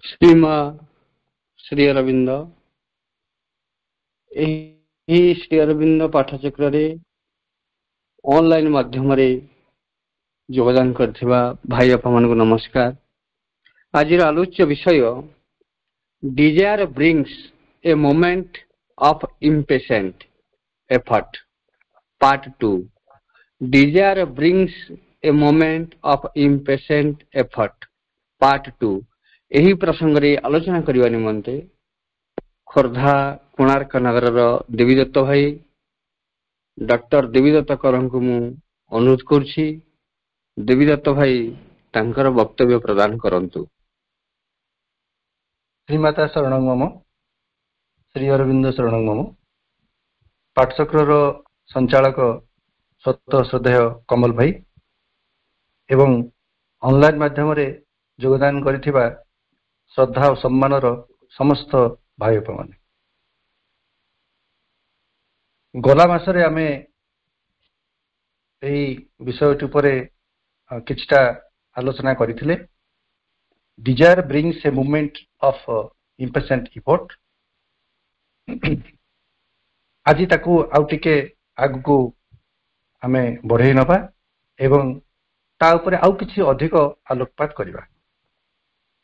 ଶ୍ରୀମା ଶ୍ରୀ ଅରବିନ୍ଦ ଏହି ଶ୍ରୀ ଅରବିନ୍ଦ ପାଠଚକ୍ରରେ ଅନଲାଇନ ମାଧ୍ୟମରେ ଯୋଗଦାନ କରିଥିବା ଭାଇ ବାପାମାନଙ୍କୁ ନମସ୍କାର। ଆଜିର ଆଲୋଚ୍ୟ ବିଷୟ Desire brings a moment of impatient effort, part 2. Desire brings a moment of impatient effort, part 2. ଏହି ପ୍ରସଙ୍ଗରେ ଆଲୋଚନା କରିବା ନିମନ୍ତେ ଖୋର୍ଦ୍ଧା କୋଣାର୍କ ନଗରର ଦେବୀଦତ୍ତ ଭାଇ ଡକ୍ଟର ଦେବୀଦତ୍ତ କରଙ୍କୁ ମୁଁ ଅନୁରୋଧ କରୁଛି। ଦେବୀଦତ୍ତ ଭାଇ ତାଙ୍କର ବକ୍ତବ୍ୟ ପ୍ରଦାନ କରନ୍ତୁ। ଶ୍ରୀମାତା ଶରଣଂ ମମ, ଶ୍ରୀ ଅରବିନ୍ଦ ଶରଣଂ ମମ। ପାଠଚକ୍ରର ସଞ୍ଚାଳକ ସତ ଶ୍ରଦ୍ଧେୟ କମଲ ଭାଇ ଏବଂ ଅନଲାଇନ ମାଧ୍ୟମରେ ଯୋଗଦାନ କରିଥିବା ଶ୍ରଦ୍ଧା ଓ ସମ୍ମାନର ସମସ୍ତ ଭାଇ ବାପାମାନେ, ଗଲା ମାସରେ ଆମେ ଏହି ବିଷୟଟି ଉପରେ କିଛିଟା ଆଲୋଚନା କରିଥିଲେ। Desire brings a moment of impatient effort। ଆଜି ତାକୁ ଆଉ ଟିକେ ଆଗକୁ ଆମେ ବଢେଇ ନବା ଏବଂ ତା ଉପରେ ଆଉ କିଛି ଅଧିକ ଆଲୋକପାତ କରିବା।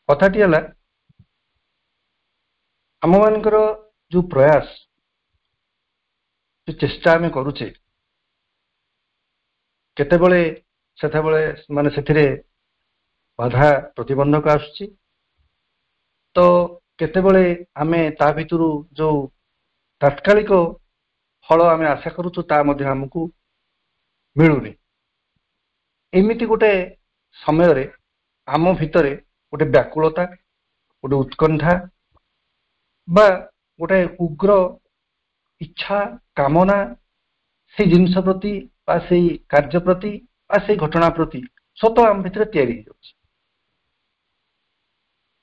କଥାଟି ହେଲା, ଆମମାନଙ୍କର ଯୋଉ ପ୍ରୟାସ, ଯୋଉ ଚେଷ୍ଟା ଆମେ କରୁଛେ, କେତେବେଳେ ସେତେବେଳେ ମାନେ ସେଥିରେ ବାଧା ପ୍ରତିବନ୍ଧକ ଆସୁଛି, ତ କେତେବେଳେ ଆମେ ତା ଭିତରୁ ଯୋଉ ତାତ୍କାଳିକ ଫଳ ଆମେ ଆଶା କରୁଛୁ ତା ମଧ୍ୟ ଆମକୁ ମିଳୁନି। ଏମିତି ଗୋଟେ ସମୟରେ ଆମ ଭିତରେ ଗୋଟେ ବ୍ୟାକୁଳତା, ଗୋଟେ ଉତ୍କଣ୍ଠା ବା ଗୋଟେ ଉଗ୍ର ଇଚ୍ଛା, କାମନା ସେଇ ଜିନିଷ ପ୍ରତି ବା ସେଇ କାର୍ଯ୍ୟ ପ୍ରତି ବା ସେଇ ଘଟଣା ପ୍ରତି ସତ ଆମ ଭିତରେ ତିଆରି ହେଇଯାଉଛି।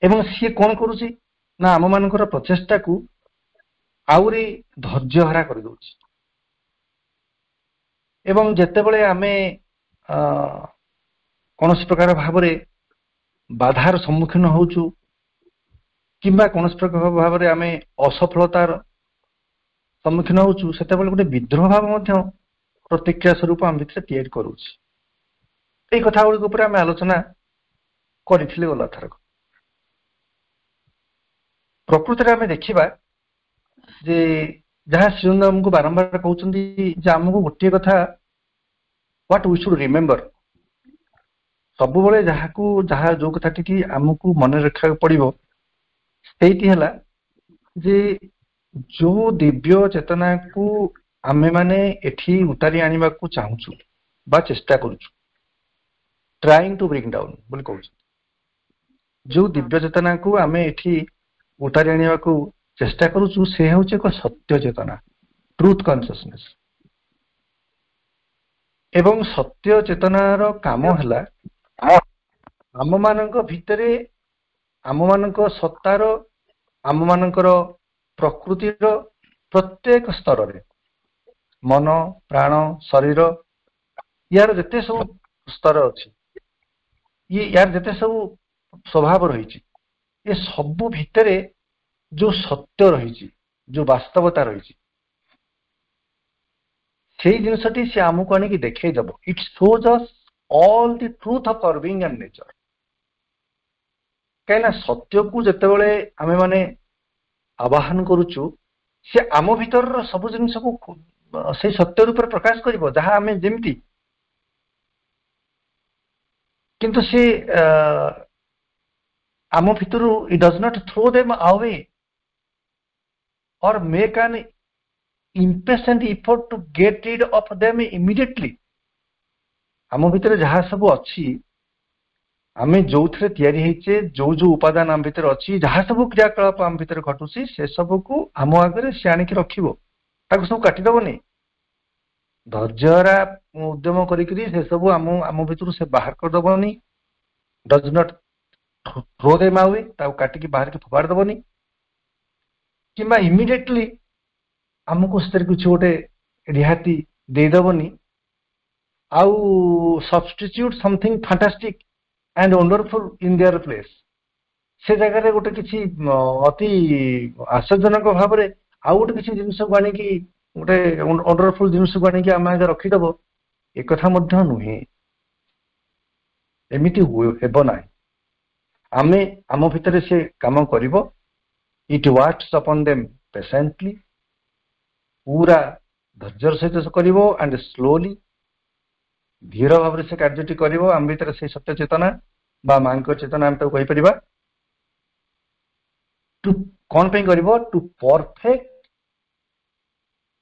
ଏବଂ ସିଏ କଣ କରୁଛି ନା ଆମ ମାନଙ୍କର ପ୍ରଚେଷ୍ଟାକୁ ଆହୁରି ଧୈର୍ଯ୍ୟହରା କରିଦଉଛି। ଏବଂ ଯେତେବେଳେ ଆମେ କୌଣସି ପ୍ରକାର ଭାବରେ ବାଧାର ସମ୍ମୁଖୀନ ହଉଛୁ କିମ୍ବା କୌଣସି ପ୍ରକାର ଭାବରେ ଆମେ ଅସଫଳତାର ସମ୍ମୁଖୀନ ହଉଛୁ, ସେତେବେଳେ ଗୋଟେ ବିଦ୍ରୋହ ଭାବ ମଧ୍ୟ ପ୍ରତିକ୍ରିୟା ସ୍ୱରୂପ ଆମ ଭିତରେ ତିଆରି କରୁଛି। ଏଇ କଥା ଗୁଡ଼ିକ ଉପରେ ଆମେ ଆଲୋଚନା କରିଥିଲେ ଗଲାଥରକ। ପ୍ରକୃତରେ ଆମେ ଦେଖିବା ଯେ ଯାହା ଶ୍ରୀଅରବିନ୍ଦ ଆମକୁ ବାରମ୍ବାର କହୁଛନ୍ତି ଯେ ଆମକୁ ଗୋଟିଏ କଥା what we should remember, ସବୁବେଳେ ଯାହା ଯୋଉ କଥାଟିକି ଆମକୁ ମନେ ରଖିବାକୁ ପଡିବ ସେଇଟି ହେଲା ଯେ ଯୋଉ ଦିବ୍ୟ ଚେତନାକୁ ଆମେମାନେ ଏଠି ଉତାରି ଆଣିବାକୁ ଚାହୁଁଛୁ ବା ଚେଷ୍ଟା କରୁଛୁ, ଟ୍ରାଇଂ ଟୁ ବ୍ରିଙ୍ଗ ଡାଉନ୍ ବୋଲି କହୁଛୁ, ଯୋଉ ଦିବ୍ୟ ଚେତନାକୁ ଆମେ ଏଠି ଉତାରି ଆଣିବାକୁ ଚେଷ୍ଟା କରୁଛୁ ସେ ହେଉଛି ଏକ ସତ୍ୟ ଚେତନା, ଟ୍ରୁଥ କନସିୟସନେସ୍। ଏବଂ ସତ୍ୟ ଚେତନାର କାମ ହେଲା ଆମମାନଙ୍କ ଭିତରେ, ଆମମାନଙ୍କ ସତ୍ତାର, ଆମମାନଙ୍କର ପ୍ରକୃତିର ପ୍ରତ୍ୟେକ ସ୍ତରରେ, ମନ, ପ୍ରାଣ, ଶରୀର, ୟାର ଯେତେ ସବୁ ସ୍ତର ଅଛି, ୟାର ଯେତେ ସବୁ ସ୍ୱଭାବ ରହିଛି, ଏ ସବୁ ଭିତରେ ଯୋଉ ସତ୍ୟ ରହିଛି, ଯୋଉ ବାସ୍ତବତା ରହିଛି, ସେଇ ଜିନିଷଟି ସେ ଆମକୁ ଆଣିକି ଦେଖେଇ ଦେବ। It shows us all the truth of our being and nature. କାହିଁକିନା ସତ୍ୟକୁ ଯେତେବେଳେ ଆମେ ମାନେ ଆବାହନ କରୁଛୁ, ସେ ଆମ ଭିତରର ସବୁ ଜିନିଷକୁ ସେଇ ସତ୍ୟ ରୂପରେ ପ୍ରକାଶ କରିବ ଯାହା ଆମେ ଯେମିତି। କିନ୍ତୁ ସେ ଆମ ଭିତରୁ it does not throw them away or make an impatient effort to get rid of them immediately। ଆମ ଭିତରେ ଯାହା ସବୁ ଅଛି, ଆମେ ଯୋଉଥିରେ ତିଆରି ହେଇଛେ, ଯୋଉ ଉପାଦାନ ଆମ ଭିତରେ ଅଛି, ଯାହା ସବୁ କ୍ରିୟାକଳାପ ଆମ ଭିତରେ ଘଟୁଛି, ସେ ସବୁକୁ ଆମ ଆଗରେ ସେ ଆଣିକି ରଖିବ, ତାକୁ ସବୁ କାଟିଦବନି। ଧୈର୍ଯ୍ୟହରା ଉଦ୍ୟମ କରିକିରି ସେ ସବୁ ଆମ ଭିତରୁ ସେ ବାହାର କରିଦବନି। Does not throw them away, ତାକୁ କାଟିକି ବାହାରକି ଫୋପାଡ଼ି ଦବନି, କିମ୍ବା ଇମିଡିଏଟଲି ଆମକୁ ସେଥିରେ କିଛି ଗୋଟେ ରିହାତି ଦେଇଦବନି ଆଉ substitute something fantastic and wonderful in their place, से जगह गोटे किसी अति आश्चर्यजनक भाव में आउ गोटे किसी जिनस को आनिकी गोटे वंडरफुल जिनस को आनिकी आम आगे रखिदेव एक कथा नुहे एमती हेब ना आमे आम भितर से काम करिवो it works upon them patiently पूरा धैर्य सहित करिवो एंड स्लोली धीर भाव से कार्यटी करिवो आम भितर से सत्य चेतना बा मांकर चेतना आम कहि परिबा टू कौन पे करिवो to perfect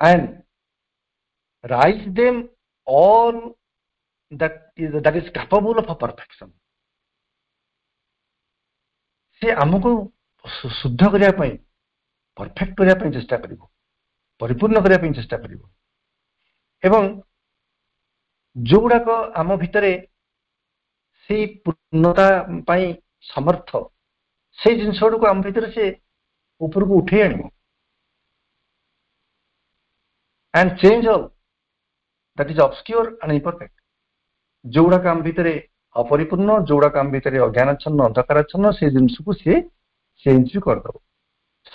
and raise them all that is capable of a perfection से आमको शुद्ध करिया पई परफेक्ट करिया पई चेष्टा करिवो परिपूर्ण करिया पई चेष्टा करिवो एवं जो गुड़ाक आम भितरे से पूर्णता पई समर्थ से जिनस को आम भितर से ऊपर को उठे आनिवो and change all that is obscure and imperfect जो गुड़ाक आम भितर अपरिपूर्ण जो गुड़ाक आम भितर अज्ञानाच्छन्न अंधकाराच्छन्न से जिनस को से चेंज भी करदब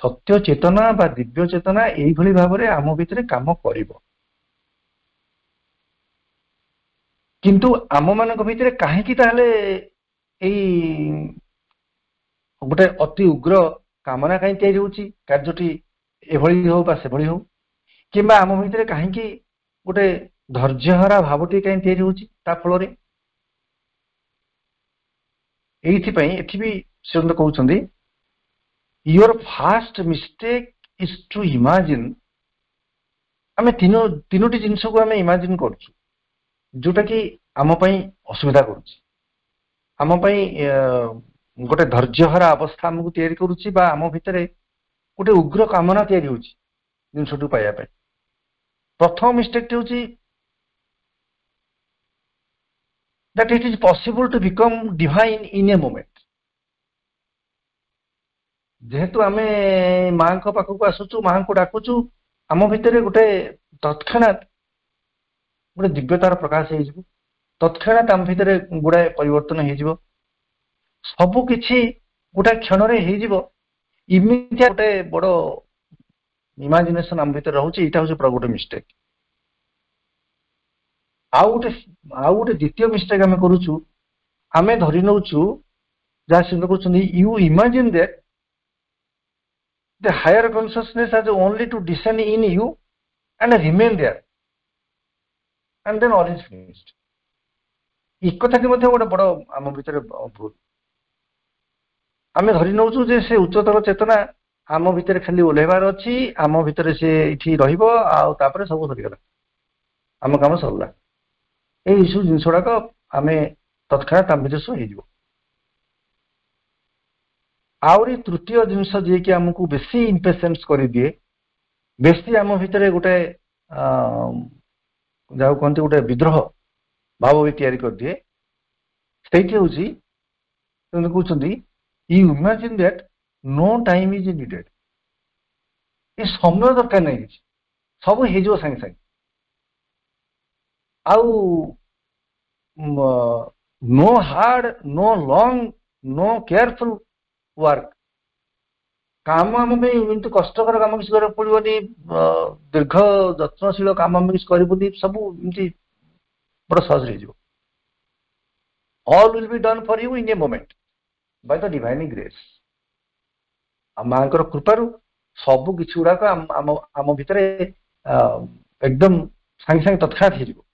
सत्य चेतना बा दिव्य चेतना यही भाव में आम भितर काम करिवो किंतु आम मान भितर कहीं ताहले गोटे अति उग्र कामना कहीं तैयारी होची कार्यटी एभली हो बा सेभली हो किंबा आम भितर कहीं गोटे धैर्यहरा भावटी कहीं तैयारी होची ता फल रे एथि भी से कहउछंदी your first mistake is to imagine आम तीनोटी जिनस को आम इमेजिन करछु जोटा कि आम पई असुविधा करुछि आम पई गोटे धैर्यहरा अवस्था आमको तैयारी करुछि बा आम भितर गोटे उग्र कामना तैयारी होछि जिनसटू पाइबा पई प्रथम मिस्टेक होछि that it is possible to become divine in a moment जेहेतु आमे मां को पाखु आसुचु मां को डाकुचु आम भितर गोटे तत्क्षणात गोटे दिव्यतार प्रकाश हो तत्क्षणात आम भितर गुड़ाए परिवर्तन हो सबु किछि गोटे क्षण हो इमिडिया गोटे बड़ इमेजिनेशन आम भितर रहउछि एटा होछि गोटे मिस्टेक आउ गोटे द्वितीय मिस्टेक आम करुचु आम धरी नौचु जहाँ सिंह कहते you imagine that the higher consciousness has only to descend in you and remain there and then all is finished एक कथा कि गोटे बड़ आम भितर भूल आम धरी नौचु जे से उच्चतर चेतना आम भितर खाली ओल्हेबार अछि आम भितर से इठी रहिबो आ तापर सब सरीगला आम काम सरला यही सब जिनस गुड़ाक आम तत्क्षणात आम भितर हो आहरी तृतीय जिनस जी कि आमको बेसी इम्पेसेंस कर दिए बेसी आम भितर गोटे जहाँ कहते गोटे विद्रोह भाव भी तैयारी कर दिए से कहते you imagine that no time is needed ये समय दरकार नहीं सब हो सागे सागे आउ no hard no long no careful work काम आम एमती कष्टकर काम किसी कर पड़ोनी दीर्घ जत्नशील काम आम किसी करूनी सब एमती बड़ा सहज all will be done for you in a moment by the divine grace मां कृपारू सब किसी गुड़ाक आम भितर एकदम सागे सागे तत्क्षणात हो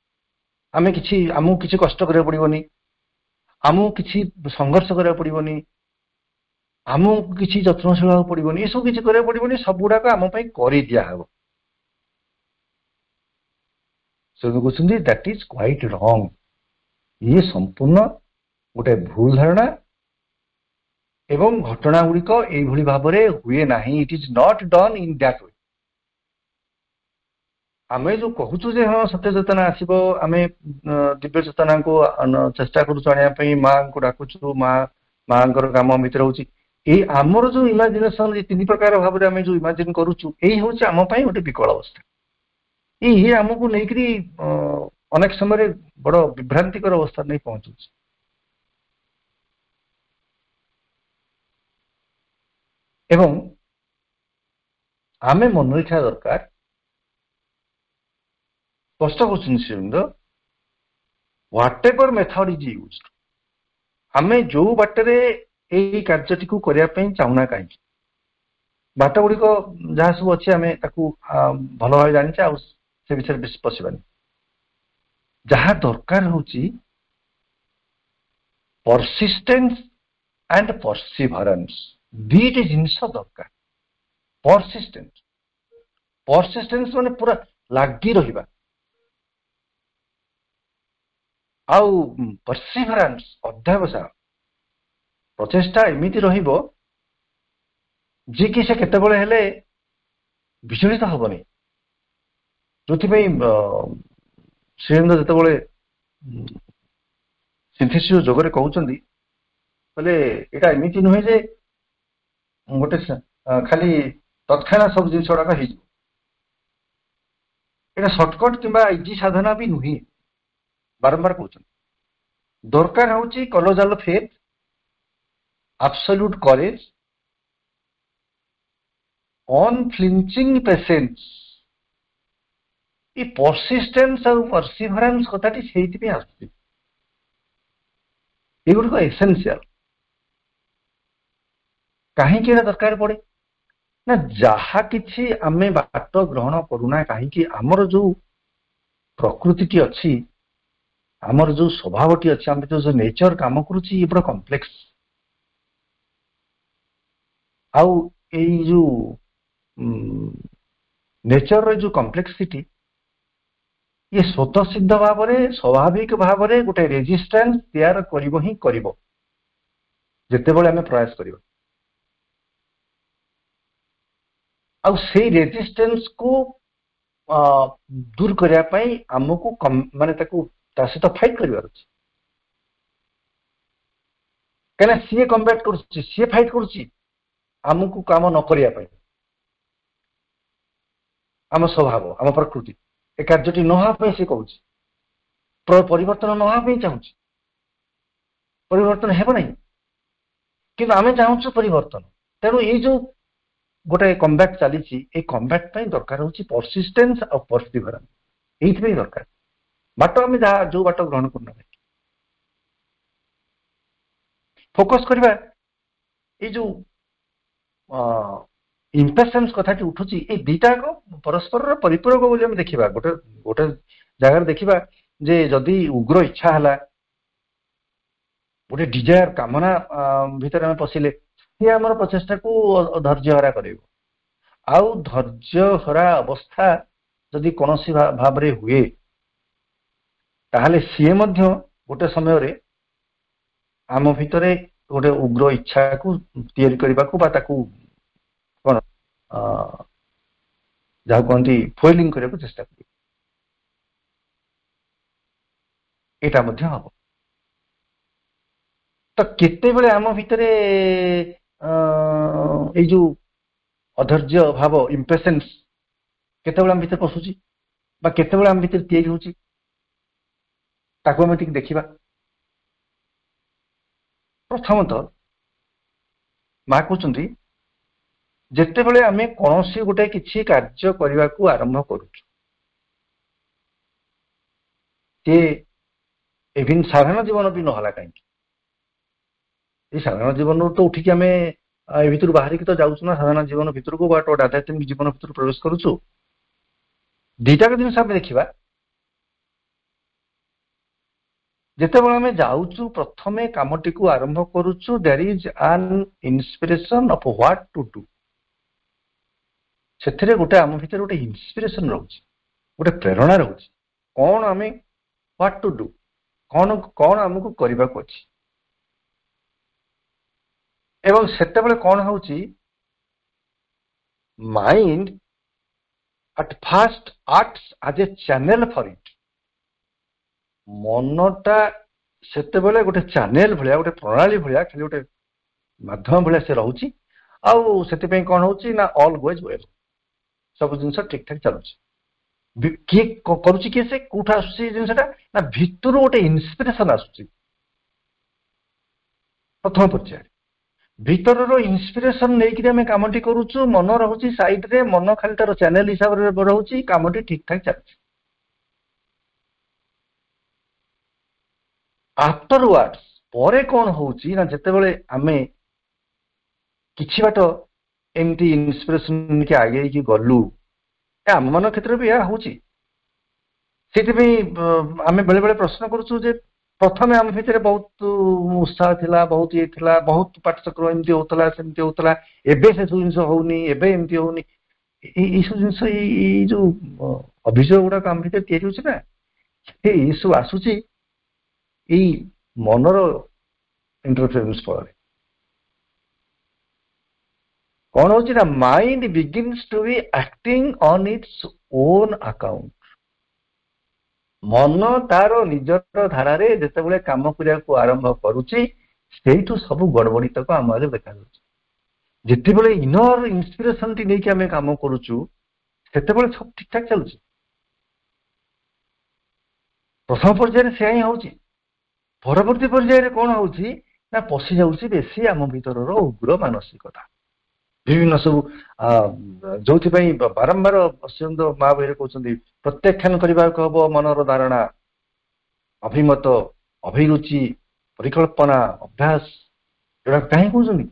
आम किसी कष्ट करा पड़ोनी आमको किसी संघर्ष करा पड़ोनी आमको किसी जत्नशील होगा पड़ोनी ये सब किसी करा पड़ोनी सब गुड़ाक आम कर दिहब से कहते दैट इज क्वाइट रॉन्ग ये संपूर्ण गोटे भूल धारणा एवं घटना गुड़िक यही भाव में हुए ना it is not done in that way आम जो कहूँ जे हाँ सत्य चेतना आसो आम दिव्य चेतना को चेष्टा करें माँ को डाकुचु माँ काम भितर हो आमर जो इमेजिनेशन तीन प्रकार भाव में आम जो इमेजिन करुचु यही हूँ आम गोटे विकल अवस्था ये आमको लेकिन अनेक समय बड़ विभ्रांतिकर अवस्था नहीं पहुंचुच ଏବଂ ଆମେ ମନେ ରଖିବା ଦରକାର ସ୍ପଷ୍ଟ କରୁଛନ୍ତି ଶ୍ରୀମନ୍ଦ whatever method is used ଆମେ ଯୋଉ ବାଟରେ ଏଇ କାର୍ଯ୍ୟଟିକୁ କରିବା ପାଇଁ ଚାହୁଁନା କାହିଁକି ବାଟ ଗୁଡ଼ିକ ଯାହା ସବୁ ଅଛି ଆମେ ତାକୁ ଭଲ ଭାବେ ଜାଣିଛେ ଆଉ ସେ ବିଷୟରେ ବେଶୀ ପଶିବାନି ଯାହା ଦରକାର ହଉଛି ପରସିଷ୍ଟେନ୍ସ ଆଣ୍ଡ ପରସିଭରାନ୍ସ ଦୁଇଟି ଜିନିଷ ଦରକାର ପରସିଷ୍ଟେନ୍ସ ମାନେ ପୁରା ଲାଗି ରହିବା ଆଉ ପରସିଭରାନ୍ସ ଅଧ୍ୟାବସାୟ ପ୍ରଚେଷ୍ଟା ଏମିତି ରହିବ ଯିଏକି ସେ କେତେବେଳେ ହେଲେ ବିଚଳିତ ହବନି ଯୋଉଥିପାଇଁ ଶ୍ରୀମନ୍ଦ ଯେତେବେଳେ ସିନ୍ଥେସିସ୍ ଯୋଗରେ କହୁଛନ୍ତି ବୋଲେ ଏଇଟା ଏମିତି ନୁହେଁ ଯେ ଗୋଟେ ଖାଲି ତତ୍କ୍ଷଣାତ ସବୁ ଜିନିଷ ଗୁଡାକ ହେଇଯିବ ଏଇଟା ସର୍ଟକଟ୍ କିମ୍ବା ଇଜି ସାଧନା ବି ନୁହେଁ ବାରମ୍ବାର କହୁଛନ୍ତି ଦରକାର ହଉଛି colossal faith absolute courage unflinching patience ଏ ପରସିଷ୍ଟେନ୍ସ ଆଉ ପରସିଭରାନ୍ସ କଥାଟି ସେଇଥିପାଇଁ ଆସୁଛି ଏଗୁଡିକ ଏସେନ୍ସିଆଲ କାହିଁକି ଏଇଟା ଦରକାର ପଡେ ନା ଯାହା କିଛି ଆମେ ବାଟ ଗ୍ରହଣ କରୁନା କାହିଁକି ଆମର ଯୋଉ ପ୍ରକୃତିଟି ଅଛି ଆମର ଯୋଉ ସ୍ୱଭାବଟି ଅଛି ଆମେ ଯୋଉ ନେଚର କାମ କରୁଛି ଏ ବଡ କମ୍ପ୍ଲେକ୍ସ ଆଉ ଏଇ ଯୋଉ ନେଚରର ଯୋଉ କମ୍ପ୍ଲେକ୍ସିଟି ଇଏ ସ୍ୱତଃସିଦ୍ଧ ଭାବରେ ସ୍ୱାଭାବିକ ଭାବରେ ଗୋଟେ ରେଜିଷ୍ଟାନ୍ସ ତିଆର କରିବ ହିଁ କରିବ ଯେତେବେଳେ ଆମେ ପ୍ରୟାସ କରିବା ଆଉ ସେଇ ରେଜିଷ୍ଟାନ୍ସକୁ ଦୂର କରିବା ପାଇଁ ଆମକୁ ମାନେ ତାକୁ ତା ସହିତ ଫାଇଟ୍ କରିବାର ଅଛି କାହିଁକିନା ସିଏ କମ୍ବାଟ କରୁଛି ସିଏ ଫାଇଟ୍ କରୁଛି ଆମକୁ କାମ ନ କରିବା ପାଇଁ ଆମ ସ୍ୱଭାବ ଆମ ପ୍ରକୃତି ଏ କାର୍ଯ୍ୟଟି ନ ହେବା ପାଇଁ ସେ କହୁଛି ପରିବର୍ତ୍ତନ ନ ହେବା ପାଇଁ ଚାହୁଁଛି ପରିବର୍ତ୍ତନ ହେବ ନାହିଁ କିନ୍ତୁ ଆମେ ଚାହୁଁଛୁ ପରିବର୍ତ୍ତନ ତେଣୁ ଏଇ ଯୋଉ ଗୋଟେ କମ୍ବାଟ ଚାଲିଛି ଏଇ କମ୍ବାଟ ପାଇଁ ଦରକାର ହଉଛି ପରସିଷ୍ଟେନ୍ସ ଆଉ ପରସିଭରାନ୍ସ ଏଇଥିପାଇଁ ଦରକାର ବାଟ ଆମେ ଯାହା ଯୋଉ ବାଟ ଗ୍ରହଣ କରୁନା ଫୋକସ କରିବା ଏଇ ଯୋଉ ଇମ୍ପେସେନ୍ସ କଥାଟି ଉଠୁଛି ଏଇ ଦିଟାକ ପରସ୍ପରର ପରିପୂରକ ବୋଲି ଆମେ ଦେଖିବା ଗୋଟେ ଗୋଟେ ଜାଗାରେ ଦେଖିବା ଯେ ଯଦି ଉଗ୍ର ଇଚ୍ଛା ହେଲା ଗୋଟେ ଡିଜାୟାର କାମନା ଭିତରେ ଆମେ ପଶିଲେ ସିଏ ଆମର ପ୍ରଚେଷ୍ଟାକୁ ଧୈର୍ଯ୍ୟହରା କରିବ ଆଉ ଧୈର୍ଯ୍ୟହରା ଅବସ୍ଥା ଯଦି କୌଣସି ଭାବରେ ହୁଏ ତାହେଲେ ସିଏ ମଧ୍ୟ ଗୋଟେ ସମୟରେ ଆମ ଭିତରେ ଗୋଟେ ଉଗ୍ର ଇଚ୍ଛାକୁ ତିଆରି କରିବାକୁ ବା ତାକୁ କଣ ଯାହା କୁହନ୍ତି ଫୋଇଲିଂ କରିବାକୁ ଚେଷ୍ଟା କରିବେ ଏଇଟା ମଧ୍ୟ ହବ ତ କେତେବେଳେ ଆମ ଭିତରେ ଏଇ ଯୋଉ ଅଧୈର୍ଯ୍ୟ ଭାବ ଇମ୍ପେସେନ୍ସ କେତେବେଳେ ଆମ ଭିତରେ ପଶୁଛି ବା କେତେବେଳେ ଆମ ଭିତରେ ତିଆରି ହଉଛି ତାକୁ ଆମେ ଟିକେ ଦେଖିବା ପ୍ରଥମତଃ ମା କହୁଛନ୍ତି ଯେତେବେଳେ ଆମେ କୌଣସି ଗୋଟେ କିଛି କାର୍ଯ୍ୟ କରିବାକୁ ଆରମ୍ଭ କରୁଛୁ ସେ ଇଭିନ୍ ସାଧାରଣ ଜୀବନ ବି ନହେଲା କାହିଁକି ଏଇ ସାଧାରଣ ଜୀବନରୁ ତ ଉଠିକି ଆମେ ଏ ଭିତରୁ ବାହାରିକି ତ ଯାଉଛୁ ନା ସାଧାରଣ ଜୀବନ ଭିତରକୁ ବା ଗୋଟେ ଆଧ୍ୟାତ୍ମିକ ଜୀବନ ଭିତରୁ ପ୍ରବେଶ କରୁଛୁ ଦିଟାକ ଜିନିଷ ଆମେ ଦେଖିବା ଯେତେବେଳେ ଆମେ ଯାଉଛୁ ପ୍ରଥମେ କାମଟିକୁ ଆରମ୍ଭ କରୁଛୁ there is an inspiration of what to do ସେଥିରେ ଗୋଟେ ଆମ ଭିତରେ ଗୋଟେ ଇନ୍ସପିରେସନ ରହୁଛି ଗୋଟେ ପ୍ରେରଣା ରହୁଛି କଣ ଆମେ ହ୍ୱାଟ ଟୁ ଡୁ କଣ ଆମକୁ କରିବାକୁ ଅଛି ଏବଂ ସେତେବେଳେ କଣ ହଉଛି mind at first acts as a channel for it ମନଟା ସେତେବେଳେ ଗୋଟେ ଚ୍ୟାନେଲ ଭଳିଆ ଗୋଟେ ପ୍ରଣାଳୀ ଭଳିଆ ଖାଲି ଗୋଟେ ମାଧ୍ୟମ ଭଳିଆ ସେ ରହୁଛି ଆଉ ସେଥିପାଇଁ କଣ ହଉଛି ନା ଅଲ୍ ଗୋଜ୍ ୱେଲ୍ ସବୁ ଜିନିଷ ଠିକ ଠାକ ଚାଲୁଛି କିଏ କରୁଛି କିଏ ସେ କୋଉଠୁ ଆସୁଛି ଜିନିଷଟା ନା ଭିତରୁ ଗୋଟେ ଇନ୍ସପିରେସନ ଆସୁଛି ପ୍ରଥମ ପର୍ଯ୍ୟାୟରେ ଭିତରର ଇନ୍ସପିରେସନ ନେଇକି ଆମେ କାମଟି କରୁଛୁ, ମନ ରହୁଛି ସାଇଡରେ, ମନ ଖାଲି ତାର ଚ୍ୟାନେଲ ହିସାବରେ ରହୁଛି, କାମଟି ଠିକ ଠାକ ଚାଲିଛି। ଆଫ୍ଟରୱାର୍ଡ ପରେ କଣ ହଉଛି ନା, ଯେତେବେଳେ ଆମେ କିଛି ବାଟ ଏମିତି ଇନ୍ସପିରେସନ ନେଇକି ଆଗେଇକି ଗଲୁ, ଆମମାନଙ୍କ କ୍ଷେତ୍ରରେ ବି ଏହା ହଉଛି। ସେଥିପାଇଁ ଆମେ ବେଳେ ବେଳେ ପ୍ରଶ୍ନ କରୁଛୁ ଯେ ପ୍ରଥମେ ଆମ ଭିତରେ ବହୁତ ଉତ୍ସାହ ଥିଲା, ବହୁତ ଇଏ ଥିଲା, ବହୁତ ପାଠଚକ୍ର ଏମିତି ହଉଥିଲା, ସେମିତି ହଉଥିଲା, ଏବେ ସେସବୁ ଜିନିଷ ହଉନି, ଏବେ ଏମିତି ହଉନି। ଏଇସବୁ ଜିନିଷ ଏଇ ଯୋଉ ଅଭିଯୋଗ ଗୁଡାକ ଆମ ଭିତରେ ତିଆରି ହଉଛି ନା, ଏଇସବୁ ଆସୁଛି ଏଇ ମନର ଇଣ୍ଟରଫିୟରେନ୍ସ ଫଳରେ। କଣ ହଉଛି ନା, mind begins to be acting on its own account. ମନ ତାର ନିଜର ଧାରାରେ ଯେତେବେଳେ କାମ କରିବାକୁ ଆରମ୍ଭ କରୁଛି, ସେଇଠୁ ସବୁ ଗଡବଡିତକ ଆମ ଆଗରେ ଦେଖାଯାଉଛି। ଯେତେବେଳେ ଇନର ଇନ୍ସପିରେସନଟି ନେଇକି ଆମେ କାମ କରୁଛୁ, ସେତେବେଳେ ସବୁ ଠିକଠାକ ଚାଲୁଛି। ପ୍ରଥମ ପର୍ଯ୍ୟାୟରେ ସେୟା ହିଁ ହଉଛି। ପରବର୍ତ୍ତୀ ପର୍ଯ୍ୟାୟରେ କଣ ହଉଛି ନା, ପଶି ଯାଉଛି ବେଶୀ ଆମ ଭିତରର ଉଗ୍ର ମାନସିକତା, ବିଭିନ୍ନ ସବୁ ଯୋଉଥିପାଇଁ ବାରମ୍ବାର ଅଶ୍ୟନ୍ତ ମା ବହିରେ କହୁଛନ୍ତି, ପ୍ରତ୍ୟାଖ୍ୟାନ କରିବାକୁ ହବ ମନର ଧାରଣା, ଅଭିମତ, ଅଭିରୁଚି, ପରିକଳ୍ପନା, ଅଭ୍ୟାସ। ଏଗୁଡା କାହିଁ କହୁଛନ୍ତି?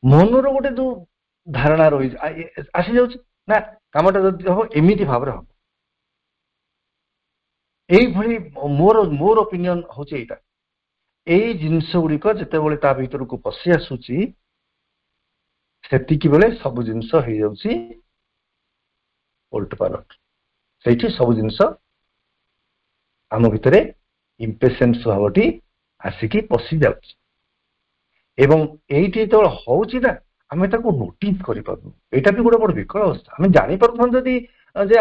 ମନର ଗୋଟେ ଯୋଉ ଧାରଣା ରହିଛି ଆସିଯାଉଛି ନା, କାମଟା ଯଦି ହବ ଏମିତି ଭାବରେ ହବ। এইଭଳି ମୋର ଓପିନିଅନ ହଉଛି ଏଇଟା। ଏଇ ଜିନିଷ ଗୁଡ଼ିକ ଯେତେବେଳେ ତା ଭିତରକୁ ପଶି ଆସୁଛି, ସେତିକି ବେଳେ ସବୁ ଜିନିଷ ହେଇଯାଉଛି ଓଲଟ ପାଲଟ। ସେଇଠି ସବୁ ଜିନିଷ ଆମ ଭିତରେ ଇମ୍ପେସେନ୍ସ ଭାବଟି ଆସିକି ପଶି ଯାଉଛି। ଏବଂ ଏଇଠି ଯେତେବେଳେ ହଉଛି ନା, ଆମେ ତାକୁ ନୋଟିସ କରିପାରୁନୁ। ଏଇଟା ବି ଗୋଟେ ବଡ ବିକଳ ଅବସ୍ଥା। ଆମେ ଜାଣିପାରୁଥାନ୍ତୁ ଯଦି ଯେ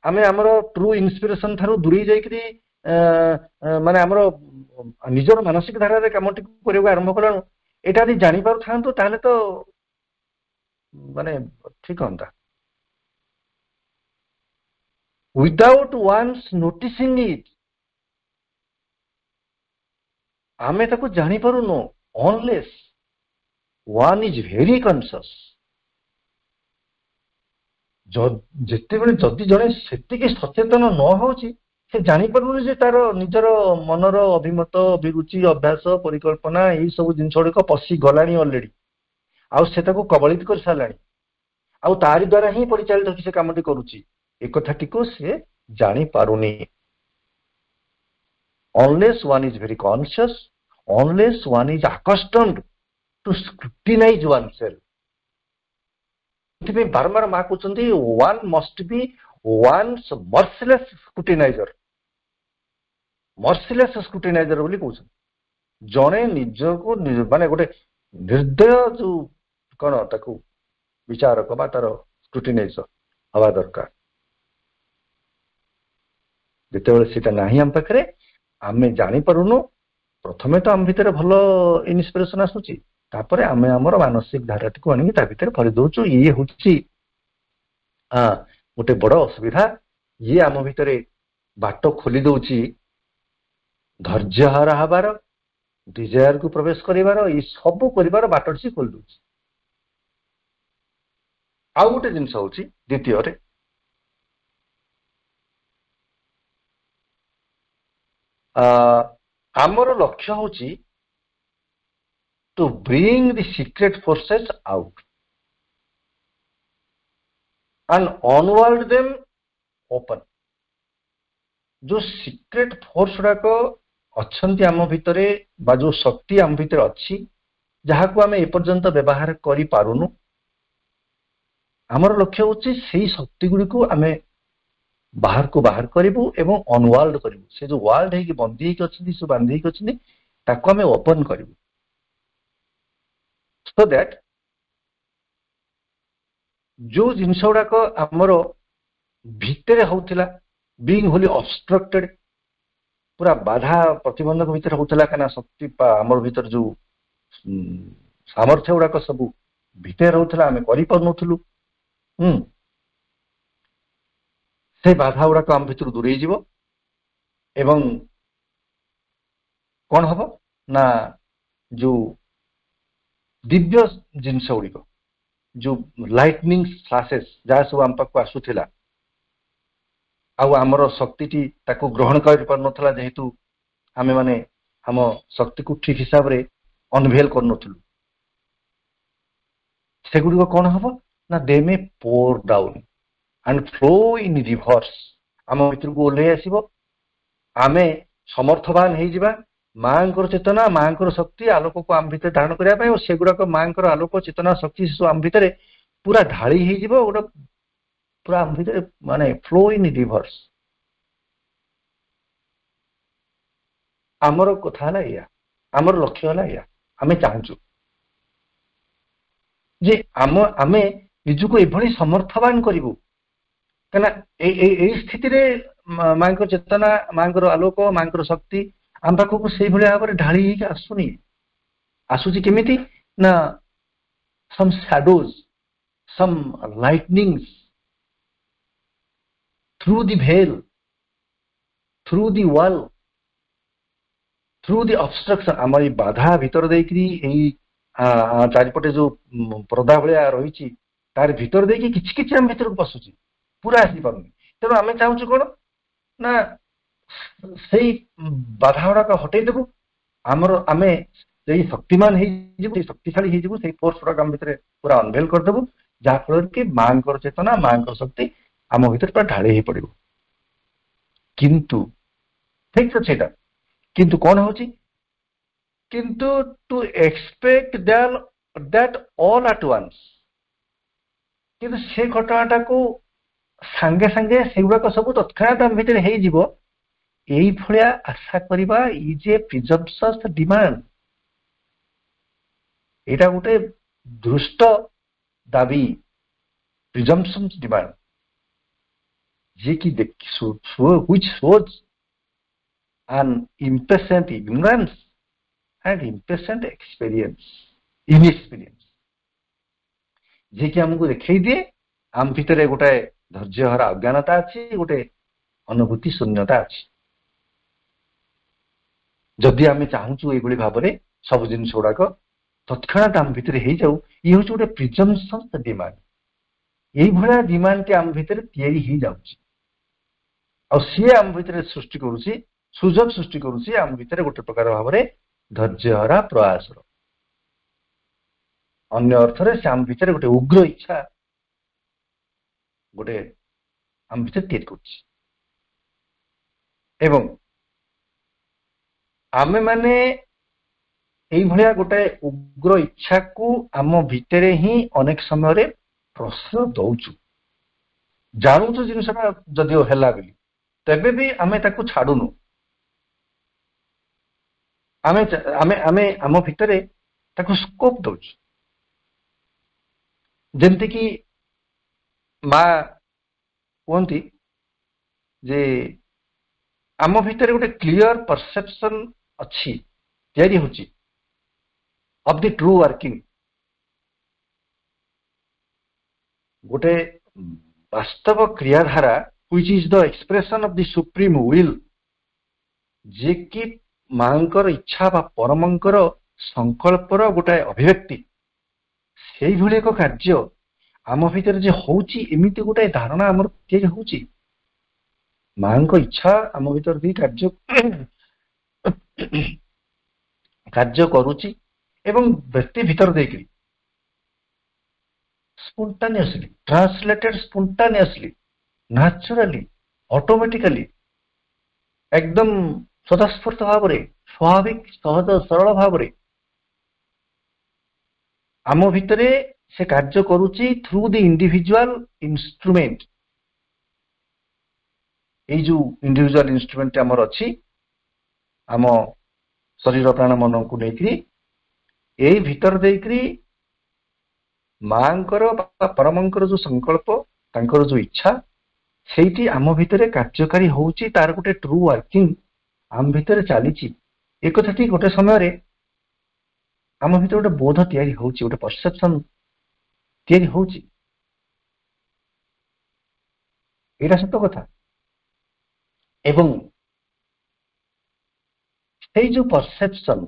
ଆମେ ଆମର ଟ୍ରୁ ଇନ୍ସପିରେସନ ଠାରୁ ଦୂରେଇ ଯାଇକରି ମାନେ ଆମର ନିଜର ମାନସିକ ଧାରାରେ କାମଟିକୁ କରିବାକୁ ଆରମ୍ଭ କଲାଣୁ, ଏଇଟା ଯଦି ଜାଣିପାରୁଥାନ୍ତୁ ତାହେଲେ ତ ମାନେ ଠିକ ହୁଅନ୍ତା। ୱିଦାଉଟ୍ ୱାନ୍ସ ନୋଟିସିଂ ଇଟ୍, ଆମେ ତାକୁ ଜାଣିପାରୁନୁ unless one is very conscious. ଯେତେବେଳେ ଯଦି ଜଣେ ସେତିକି ସଚେତନ ନ ହଉଛି, ସେ ଜାଣିପାରୁନି ଯେ ତାର ନିଜର ମନର ଅଭିମତ, ଅଭିରୁଚି, ଅଭ୍ୟାସ, ପରିକଳ୍ପନା ଏଇ ସବୁ ଜିନିଷ ଗୁଡ଼ିକ ପଶି ଗଲାଣି ଅଲରେଡି, ଆଉ ସେ ତାକୁ କବଳିତ କରିସାରିଲାଣି, ଆଉ ତାରି ଦ୍ୱାରା ହିଁ ପରିଚାଳିତ ହେଇକି ସେ କାମଟି କରୁଛି। ଏ କଥାଟିକୁ ସେ ଜାଣିପାରୁନି। unless one is very conscious, unless one is accustomed to scrutinize oneself. ସେଥିପାଇଁ ବାରମ୍ବାର ମା କହୁଛନ୍ତି, one must be one's merciless scrutinizer. merciless scrutinizer ବୋଲି କହୁଛନ୍ତି। ଜଣେ ନିଜକୁ ମାନେ ଗୋଟେ ନିର୍ଦ୍ଦୟ ଯୋଉ କଣ ତାକୁ ବିଚାରକ ବା ତାର ସ୍କ୍ରୁଟିନାଇଜର ହବା ଦରକାର। ଯେତେବେଳେ ସେଟା ନାହିଁ ଆମ ପାଖରେ, ଆମେ ଜାଣିପାରୁନୁ। ପ୍ରଥମେ ତ ଆମ ଭିତରେ ଭଲ ଇନ୍ସପିରେସନ ଆସୁଛି, ତାପରେ ଆମେ ଆମର ମାନସିକ ଧାରାଟିକୁ ଆଣିକି ତା ଭିତରେ ଭରି ଦଉଛୁ। ଇଏ ହଉଛି ଗୋଟେ ବଡ ଅସୁବିଧା। ଇଏ ଆମ ଭିତରେ ବାଟ ଖୋଲି ଦଉଛି ଧୈର୍ଯ୍ୟହରା ହବାର, ଡିଜାୟାରକୁ ପ୍ରବେଶ କରିବାର, ଏଇ ସବୁ କରିବାର ବାଟଟି ସେ ଖୋଲି ଦଉଛି। ଆଉ ଗୋଟେ ଜିନିଷ ହଉଛି ଦ୍ୱିତୀୟରେ, ଆମର ଲକ୍ଷ୍ୟ ହଉଛି to bring the secret forces out and unworld them open. जो सिक्रेट फोर्स गुड़ाक अछंती आम भितरे बा जो शक्ति आम भितरे अच्छी, जहां को आम एपर्यंत व्यवहार करि पारुनु, आमर लक्ष्य होची सेही शक्ति गुडी को आमे बाहर को बाहर करिवु एवं अनवर्ल्ड करिवु। से जो वर्ल्ड है कि बंदी है कि अछंती, सो बांधी है कि अछंती, ताको आमे ओपन करिवु, so that जो जिनस गुड़ाक आमर भितरे होउथिला being wholly obstructed, पूरा बाधा प्रतिबंधक भितर होउथिला, काना शक्ति आमर भितर जो सामर्थ्य गुड़ाक सब भितर होउथिला, आमे करि परनुथुलु। से बाधा गुड़ाक आम भितर दूरे जीवो एवं कौन हबो ना ଯୋଉ ଦିବ୍ୟ ଜିନିଷ ଗୁଡ଼ିକ, ଯୋଉ ଲାଇଟନିଂ ଫ୍ଲାସେସ୍ ଯାହା ସବୁ ଆମ ପାଖକୁ ଆସୁଥିଲା, ଆଉ ଆମର ଶକ୍ତିଟି ତାକୁ ଗ୍ରହଣ କରିପାରୁନଥିଲା, ଯେହେତୁ ଆମେମାନେ ଆମ ଶକ୍ତିକୁ ଠିକ ହିସାବରେ ଅନଭେଲ କରୁନଥିଲୁ। ସେଗୁଡ଼ିକ କ'ଣ ହବ ନା they may pour down and flow in rivers, ଆମ ଭିତରକୁ ଓହ୍ଲେଇ ଆସିବ। ଆମେ ସମର୍ଥବାନ ହେଇଯିବା ମାଙ୍କର ଚେତନା, ମାଙ୍କର ଶକ୍ତି, ଆଲୋକକୁ ଆମ ଭିତରେ ଧାରଣ କରିବା ପାଇଁ, ଓ ସେଗୁଡାକ ମାଙ୍କର ଆଲୋକ ଚେତନା ଶକ୍ତି ସବୁ ଆମ ଭିତରେ ପୁରା ଢାଳି ହେଇଯିବ, ଗୋଟେ ପୁରା ଆମ ଭିତରେ ମାନେ ଫ୍ଲୋ ଇନ୍ ରିଭର୍ସ। ଆମର କଥା ହେଲା ଏଇଆ, ଆମର ଲକ୍ଷ୍ୟ ହେଲା ଏଇଆ। ଆମେ ଚାହୁଁଛୁ ଯେ ଆମେ ନିଜକୁ ଏଭଳି ସମର୍ଥବାନ କରିବୁ, କାହିଁକିନା ଏଇ ସ୍ଥିତିରେ ମାଙ୍କର ଚେତନା, ମାଙ୍କର ଆଲୋକ, ମାଙ୍କର ଶକ୍ତି ଆମ ପାଖକୁ ସେଇଭଳି ଭାବରେ ଢାଳି ହେଇକି ଆସୁନି। ଆସୁଛି କେମିତି ନା some shadows, some lightnings through the veil, through the wall, through the obstruction। ଆମର ଏଇ ବାଧା ଭିତର ଦେଇକିରି ଏଇ ଚାରିପଟେ ଯୋଉ ପରଦା ଭଳିଆ ରହିଛି, ତାର ଭିତର ଦେଇକି କିଛି କିଛି ଆମ ଭିତରକୁ ପଶୁଛି, ପୁରା ଆସିପାରୁନି। ତେଣୁ ଆମେ ଚାହୁଁଛୁ କ'ଣ ନା ସେଇ ବାଧା ଗୁଡାକ ହଟେଇ ଦେବୁ, ଆମେ ସେଇ ଶକ୍ତିମାନ ହେଇଯିବୁ, ସେଇ ଶକ୍ତିଶାଳୀ ହେଇଯିବୁ, ସେଇ ଫୋର୍ସ ଗୁଡାକ ଆମ ଭିତରେ ପୁରା ଅନଭେଲ କରିଦେବୁ, ଯାହାଫଳରେ କି ମାଙ୍କର ଚେତନା, ମାଙ୍କର ଶକ୍ତି ଆମ ଭିତରେ ପୁରା ଢାଳି ହେଇ ପଡିବ। କିନ୍ତୁ ଠିକ ଅଛି ସେଇଟା, କିନ୍ତୁ କ'ଣ ହଉଛି, କିନ୍ତୁ to expect that all at once, କିନ୍ତୁ ସେ ଘଟଣାଟାକୁ ସାଙ୍ଗେ ସାଙ୍ଗେ ସେଗୁଡାକ ସବୁ ତତ୍କ୍ଷଣାତ୍ ଆମ ଭିତରେ ହେଇଯିବ, এইভଳିଆ ଆଶା କରିବା ଇଜ୍ ଏ ପ୍ରିଜମ୍ପସସ୍ ଡିମାଣ୍ଡ। ଏଇଟା ଗୋଟେ ଦୃଷ୍ଟ ଦାବି, ପ୍ରିଜମ୍ପସନ୍ସ ଡିମାଣ୍ଡ, ଯିଏକି which shows an impatient ignorance and impatient inexperience, ଯିଏକି ଆମକୁ ଦେଖେଇ ଦିଏ ଆମ ଭିତରେ ଗୋଟାଏ ଧୈର୍ଯ୍ୟହରା ଅଜ୍ଞାନତା ଅଛି, ଗୋଟେ ଅନୁଭୂତି ଶୂନ୍ୟତା ଅଛି। ଯଦି ଆମେ ଚାହୁଁଛୁ ଏଇଭଳି ଭାବରେ ସବୁ ଜିନିଷ ଗୁଡାକ ତତ୍କ୍ଷଣାତ୍ ଆମ ଭିତରେ ହେଇଯାଉ, ଇଏ ହଉଛି ଗୋଟେ ପ୍ରିଜମ୍ପସନ୍ସ ଡିମାଣ୍ଡ। ଏଇଭଳିଆ ଡିମାଣ୍ଡଟି ଆମ ଭିତରେ ତିଆରି ହେଇଯାଉଛି, ଆଉ ସିଏ ଆମ ଭିତରେ ସୃଷ୍ଟି କରୁଛି, ସୁଯୋଗ ସୃଷ୍ଟି କରୁଛି ଆମ ଭିତରେ ଗୋଟେ ପ୍ରକାର ଭାବରେ ଧୈର୍ଯ୍ୟହରା ପ୍ରୟାସର। ଅନ୍ୟ ଅର୍ଥରେ ସେ ଆମ ଭିତରେ ଗୋଟେ ଉଗ୍ର ଇଚ୍ଛା ଗୋଟେ ଆମ ଭିତରେ ତିଆରି କରୁଛି। ଏବଂ ଆମେମାନେ এইଭଳିଆ ଗୋଟେ ଉଗ୍ର ଇଚ୍ଛାକୁ ଆମ ଭିତରେ ହିଁ ଅନେକ ସମୟରେ ପ୍ରଶ୍ରୟ ଦଉଛୁ। ଜାଣୁଛୁ ଜିନିଷଟା ଯଦିଓ ହେଲା ବୋଲି, ତେବେ ବି ଆମେ ତାକୁ ଛାଡୁନୁ। ଆମେ ଆମେ ଆମେ ଆମ ଭିତରେ ତାକୁ ସ୍କୋପ ଦଉଛୁ। ଯେମିତିକି ମା କୁହନ୍ତି ଯେ ଆମ ଭିତରେ ଗୋଟେ କ୍ଲିୟର ପରସେପସନ ଅଛି, ତିଆରି ହଉଛି of the true working, ଗୋଟେ ବାସ୍ତବ କ୍ରିୟାଧାରା which is the expression of the supreme will, ଯେ କି ମାଙ୍କର ଇଚ୍ଛା ବା ପରମଙ୍କର ସଂକଳ୍ପର ଗୋଟାଏ ଅଭିବ୍ୟକ୍ତି। ସେଇଭଳି ଏକ କାର୍ଯ୍ୟ ଆମ ଭିତରେ ଯେ ହଉଛି, ଏମିତି ଗୋଟାଏ ଧାରଣା ଆମର ତିଆରି ହଉଛି। ମାଙ୍କ ଇଚ୍ଛା ଆମ ଭିତରେ ବି କାର୍ଯ୍ୟ କରୁଛି, ଏବଂ ବ୍ୟକ୍ତି ଭିତର ଦେଇକରି spontaneously, translated spontaneously, naturally, automatically, एकदम स्वतःस्फूर्त भाବରେ, ସ୍ୱାଭାବିକ, ସହଜ, ସରଳ ଭାବରେ ଆମ ଭିତରେ ସେ କାର୍ଯ୍ୟ କରୁଛି through the individual instrument। ଏଇ ଯୋଉ ଇଣ୍ଡିଭିଜୁଆଲ ଇନଷ୍ଟ୍ରୁମେଣ୍ଟ ଆମର ଅଛି, ଆମ ଶରୀର ପ୍ରାଣ ମନକୁ ନେଇକରି ଏଇ ଭିତର ଦେଇକରି ମାଙ୍କର ବା ପରମଙ୍କର ଯୋଉ ସଂକଳ୍ପ, ତାଙ୍କର ଯୋଉ ଇଚ୍ଛା, ସେଇଠି ଆମ ଭିତରେ କାର୍ଯ୍ୟକାରୀ ହଉଛି, ତାର ଗୋଟେ ଟ୍ରୁ ୱାର୍କିଂ ଆମ ଭିତରେ ଚାଲିଛି। ଏକଥା ଠିକ ଗୋଟେ ସମୟରେ ଆମ ଭିତରେ ଗୋଟେ ବୋଧ ତିଆରି ହଉଛି, ଗୋଟେ ପରସେପସନ ତିଆରି ହଉଛି। ଏଇଟା ସତ କଥା। ଏବଂ ସେଇ ଯୋଉ ପରସେପସନ,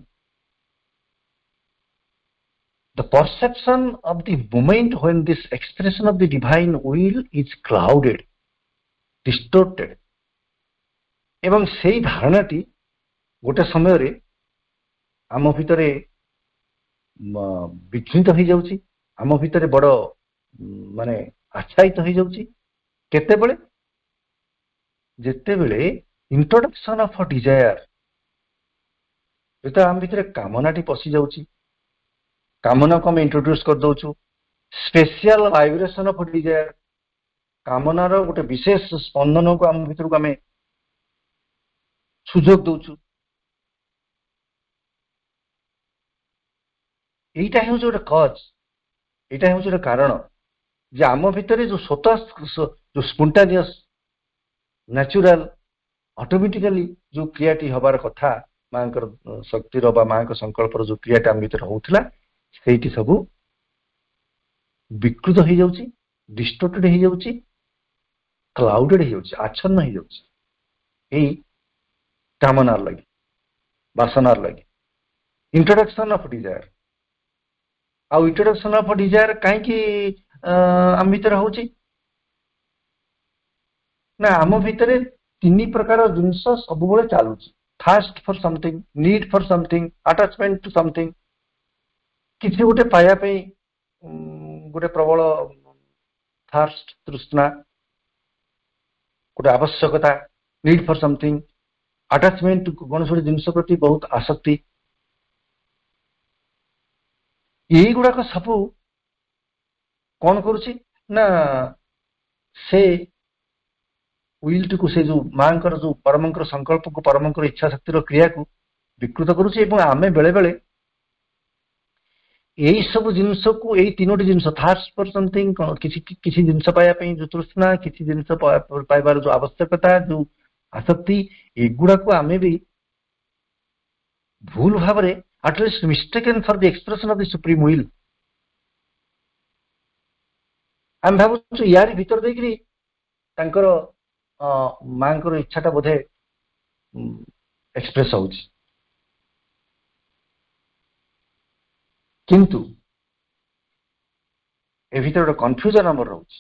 perception of the moment when this expression of the divine will is clouded, distorted, ଏବଂ ସେଇ ଧାରଣାଟି ଗୋଟେ ସମୟରେ ଆମ ଭିତରେ ବିଘ୍ନିତ ହେଇଯାଉଛି, ଆମ ଭିତରେ ବଡ଼ ମାନେ ଆଚ୍ଛାଦିତ ହେଇଯାଉଛି। କେତେବେଳେ? ଯେତେବେଳେ ଇଣ୍ଟ୍ରୋଡକ୍ସନ ଅଫ ଡିଜାୟାର, ଯେତେବେଳେ ଆମ ଭିତରେ କାମନାଟି ପଶି ଯାଉଛି, କାମନାକୁ ଆମେ ଇଣ୍ଟ୍ରୋଡ୍ୟୁସ କରିଦଉଛୁ। ସ୍ପେସିଆଲ ଭାଇବ୍ରେସନ ଅଫ ଡିଜାୟାର, କାମନାର ଗୋଟେ ବିଶେଷ ସ୍ପନ୍ଦନକୁ ଆମ ଭିତରକୁ ଆମେ ସୁଯୋଗ ଦଉଛୁ। এইটা ହେଉଛି ଗୋଟେ କଜ୍, ଏଇଟା ହେଉଛି ଗୋଟେ କାରଣ ଯେ ଆମ ଭିତରେ ଯୋଉ ସ୍ୱତଃ ଯୋଉ ସ୍ପୋଣ୍ଟାନିୟସ୍ ନ୍ୟାଚୁରାଲ ଅଟୋମେଟିକାଲି ଯୋଉ କ୍ରିୟାଟି ହବାର କଥା, ମାଙ୍କର ଶକ୍ତିର ବା ମାଙ୍କ ସଂକଳ୍ପର ଯୋଉ କ୍ରିୟାଟା ଆମ ଭିତରେ ହଉଥିଲା, ସେଇଠି ସବୁ ବିକୃତ ହେଇଯାଉଛି, ଡିଷ୍ଟର୍ଟେଡ ହେଇଯାଉଛି, କ୍ଲାଉଡେଡ ହେଇଯାଉଛି, ଆଚ୍ଛନ୍ନ ହେଇଯାଉଛି ଏଇ କାମନାର ଲାଗି, ବାସନାର ଲାଗି। ଇଣ୍ଟ୍ରୋଡକ୍ସନ ଅଫ ଡିଜାୟାର, ଆଉ ଇଣ୍ଟ୍ରୋଡକ୍ସନ ଅଫ ଡିଜାୟାର କାହିଁକି ଆମ ଭିତରେ ହଉଛି ନା ଆମ ଭିତରେ ତିନି ପ୍ରକାର ଜିନିଷ ସବୁବେଳେ ଚାଲୁଛି। ଥାର୍ଷ୍ଟ ଫର ସମଥିଙ୍ଗ, ନିଡ୍ ଫର ସମଥିଙ୍ଗ, ଆଟାଚମେଣ୍ଟ ଟୁ ସମଥିଙ୍ଗ। କିଛି ଗୋଟେ ପାଇବା ପାଇଁ ଗୋଟେ ପ୍ରବଳ ଥାର୍ଷ୍ଟ, ତୃଷ୍ଣା, ଗୋଟେ ଆବଶ୍ୟକତା, ନିଡ୍ ଫର ସମଥିଙ୍ଗ, ଆଟାଚମେଣ୍ଟ କୌଣସି ଗୋଟେ ଜିନିଷ ପ୍ରତି ବହୁତ ଆସକ୍ତି। এইগুড়াক ସବୁ କଣ କରୁଛି ନା ସେ ୱିଲଟିକୁ, ସେ ଯୋଉ ମାଙ୍କର ଯୋଉ ପରମଙ୍କର ସଂକଳ୍ପକୁ, ପରମଙ୍କର ଇଚ୍ଛା ଶକ୍ତିର କ୍ରିୟାକୁ ବିକୃତ କରୁଛି। ଏବଂ ଆମେ ବେଳେ ବେଳେ ଏଇ ସବୁ ଜିନିଷକୁ, ଏଇ ତିନୋଟି ଜିନିଷ, ଥାର୍ଷ୍ଟ ଫର ସମଥିଙ୍ଗ, କିଛି ଜିନିଷ ପାଇବା ପାଇଁ ଯୋଉ ତୃଷ୍ଣା, କିଛି ଜିନିଷ ପାଇବାର ଯୋଉ ଆବଶ୍ୟକତା, ଯୋଉ ଆସକ୍ତି, ଏଗୁଡାକୁ ଆମେ ବି ଭୁଲ ଭାବରେ at least mistaken for the expression of the supreme will, ଆମେ ଭାବୁଛୁ ୟାରି ଭିତର ଦେଇକିରି ତାଙ୍କର ମାଙ୍କର ଇଚ୍ଛାଟା ବୋଧେ ଏକ୍ସପ୍ରେସ ହଉଛି। କିନ୍ତୁ ଏ ଭିତରେ ଗୋଟେ କନଫ୍ୟୁଜନ ଆମର ରହୁଛି।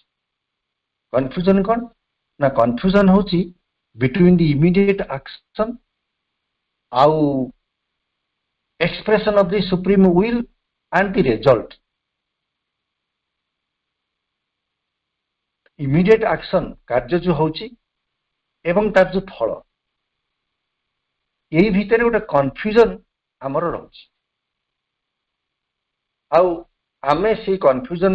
କନଫ୍ୟୁଜନ କଣ ନା, କନଫ୍ୟୁଜନ ହଉଛି ବିଟୱିନ୍ ଦି ଇମିଡିଏଟ ଆକ୍ସନ ଆଉ expression of the supreme will and the result. immediate action, କାର୍ଯ୍ୟ ଯୋଉ ହଉଛି ଏବଂ ତାର ଯୋଉ ଫଳ, ଏଇ ଭିତରେ ଗୋଟେ କନଫ୍ୟୁଜନ ଆମର ରହୁଛି। ଆଉ ଆମେ ସେଇ କନଫ୍ୟୁଜନ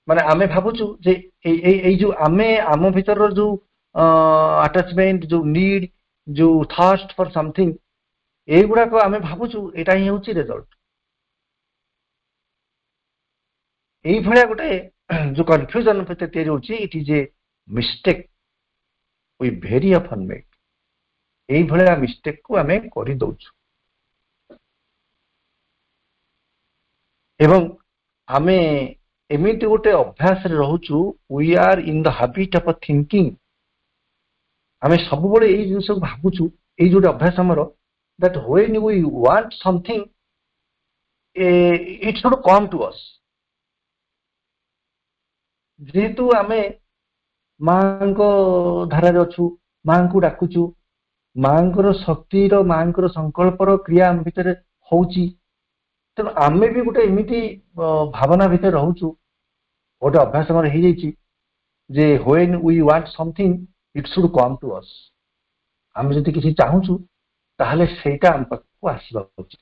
ମାନେ ଆମେ ଭାବୁଛୁ ଯେ ଏଇ ଯୋଉ ଆମେ ଆମ ଭିତରର ଯୋଉ ଆଟାଚମେଣ୍ଟ, ଯୋଉ ନିଡ୍, ଯୋଉ ଥାର୍ଷ୍ଟ ଫର ସମଥିଙ୍ଗ, এইগুড়াক ଆମେ ଭାବୁଛୁ ଏଇଟା ହିଁ ହେଉଛି ରେଜଲ୍ଟ। এইଭଳିଆ ଗୋଟେ ଯୋଉ କନଫ୍ୟୁଜନ ଭିତରେ ତିଆରି ହେଉଛି, it is a mistake we very often make. এইଭଳିଆ ମିଷ୍ଟେକକୁ ଆମେ କରିଦଉଛୁ ଏବଂ ଆମେ ଏମିତି ଗୋଟେ ଅଭ୍ୟାସରେ ରହୁଛୁ, we are in the habit of thinking. ଆମେ ସବୁବେଳେ ଏଇ ଜିନିଷକୁ ଭାବୁଛୁ, ଏଇ ଯୋଉଟେ ଅଭ୍ୟାସ ଆମର, that when we want something, it should come to us. ଯେହେତୁ ଆମେ ମାଙ୍କ ଧାରାରେ ଅଛୁ, ମାଙ୍କୁ ଡାକୁଛୁ, ମାଙ୍କର ଶକ୍ତିର, ମାଙ୍କର ସଂକଳ୍ପର କ୍ରିୟା ଆମ ଭିତରେ ହଉଛି, ତେଣୁ ଆମେ ବି ଗୋଟେ ଏମିତି ଭାବନା ଭିତରେ ରହୁଛୁ, ଗୋଟେ ଅଭ୍ୟାସ ଆମର ହେଇଯାଇଛି ଯେ when we want something, it should come to us. ଆମେ ଯଦି କିଛି ଚାହୁଁଛୁ ତାହେଲେ ସେଇଟା ଆମ ପାଖକୁ ଆସିବା ଉଚିତ।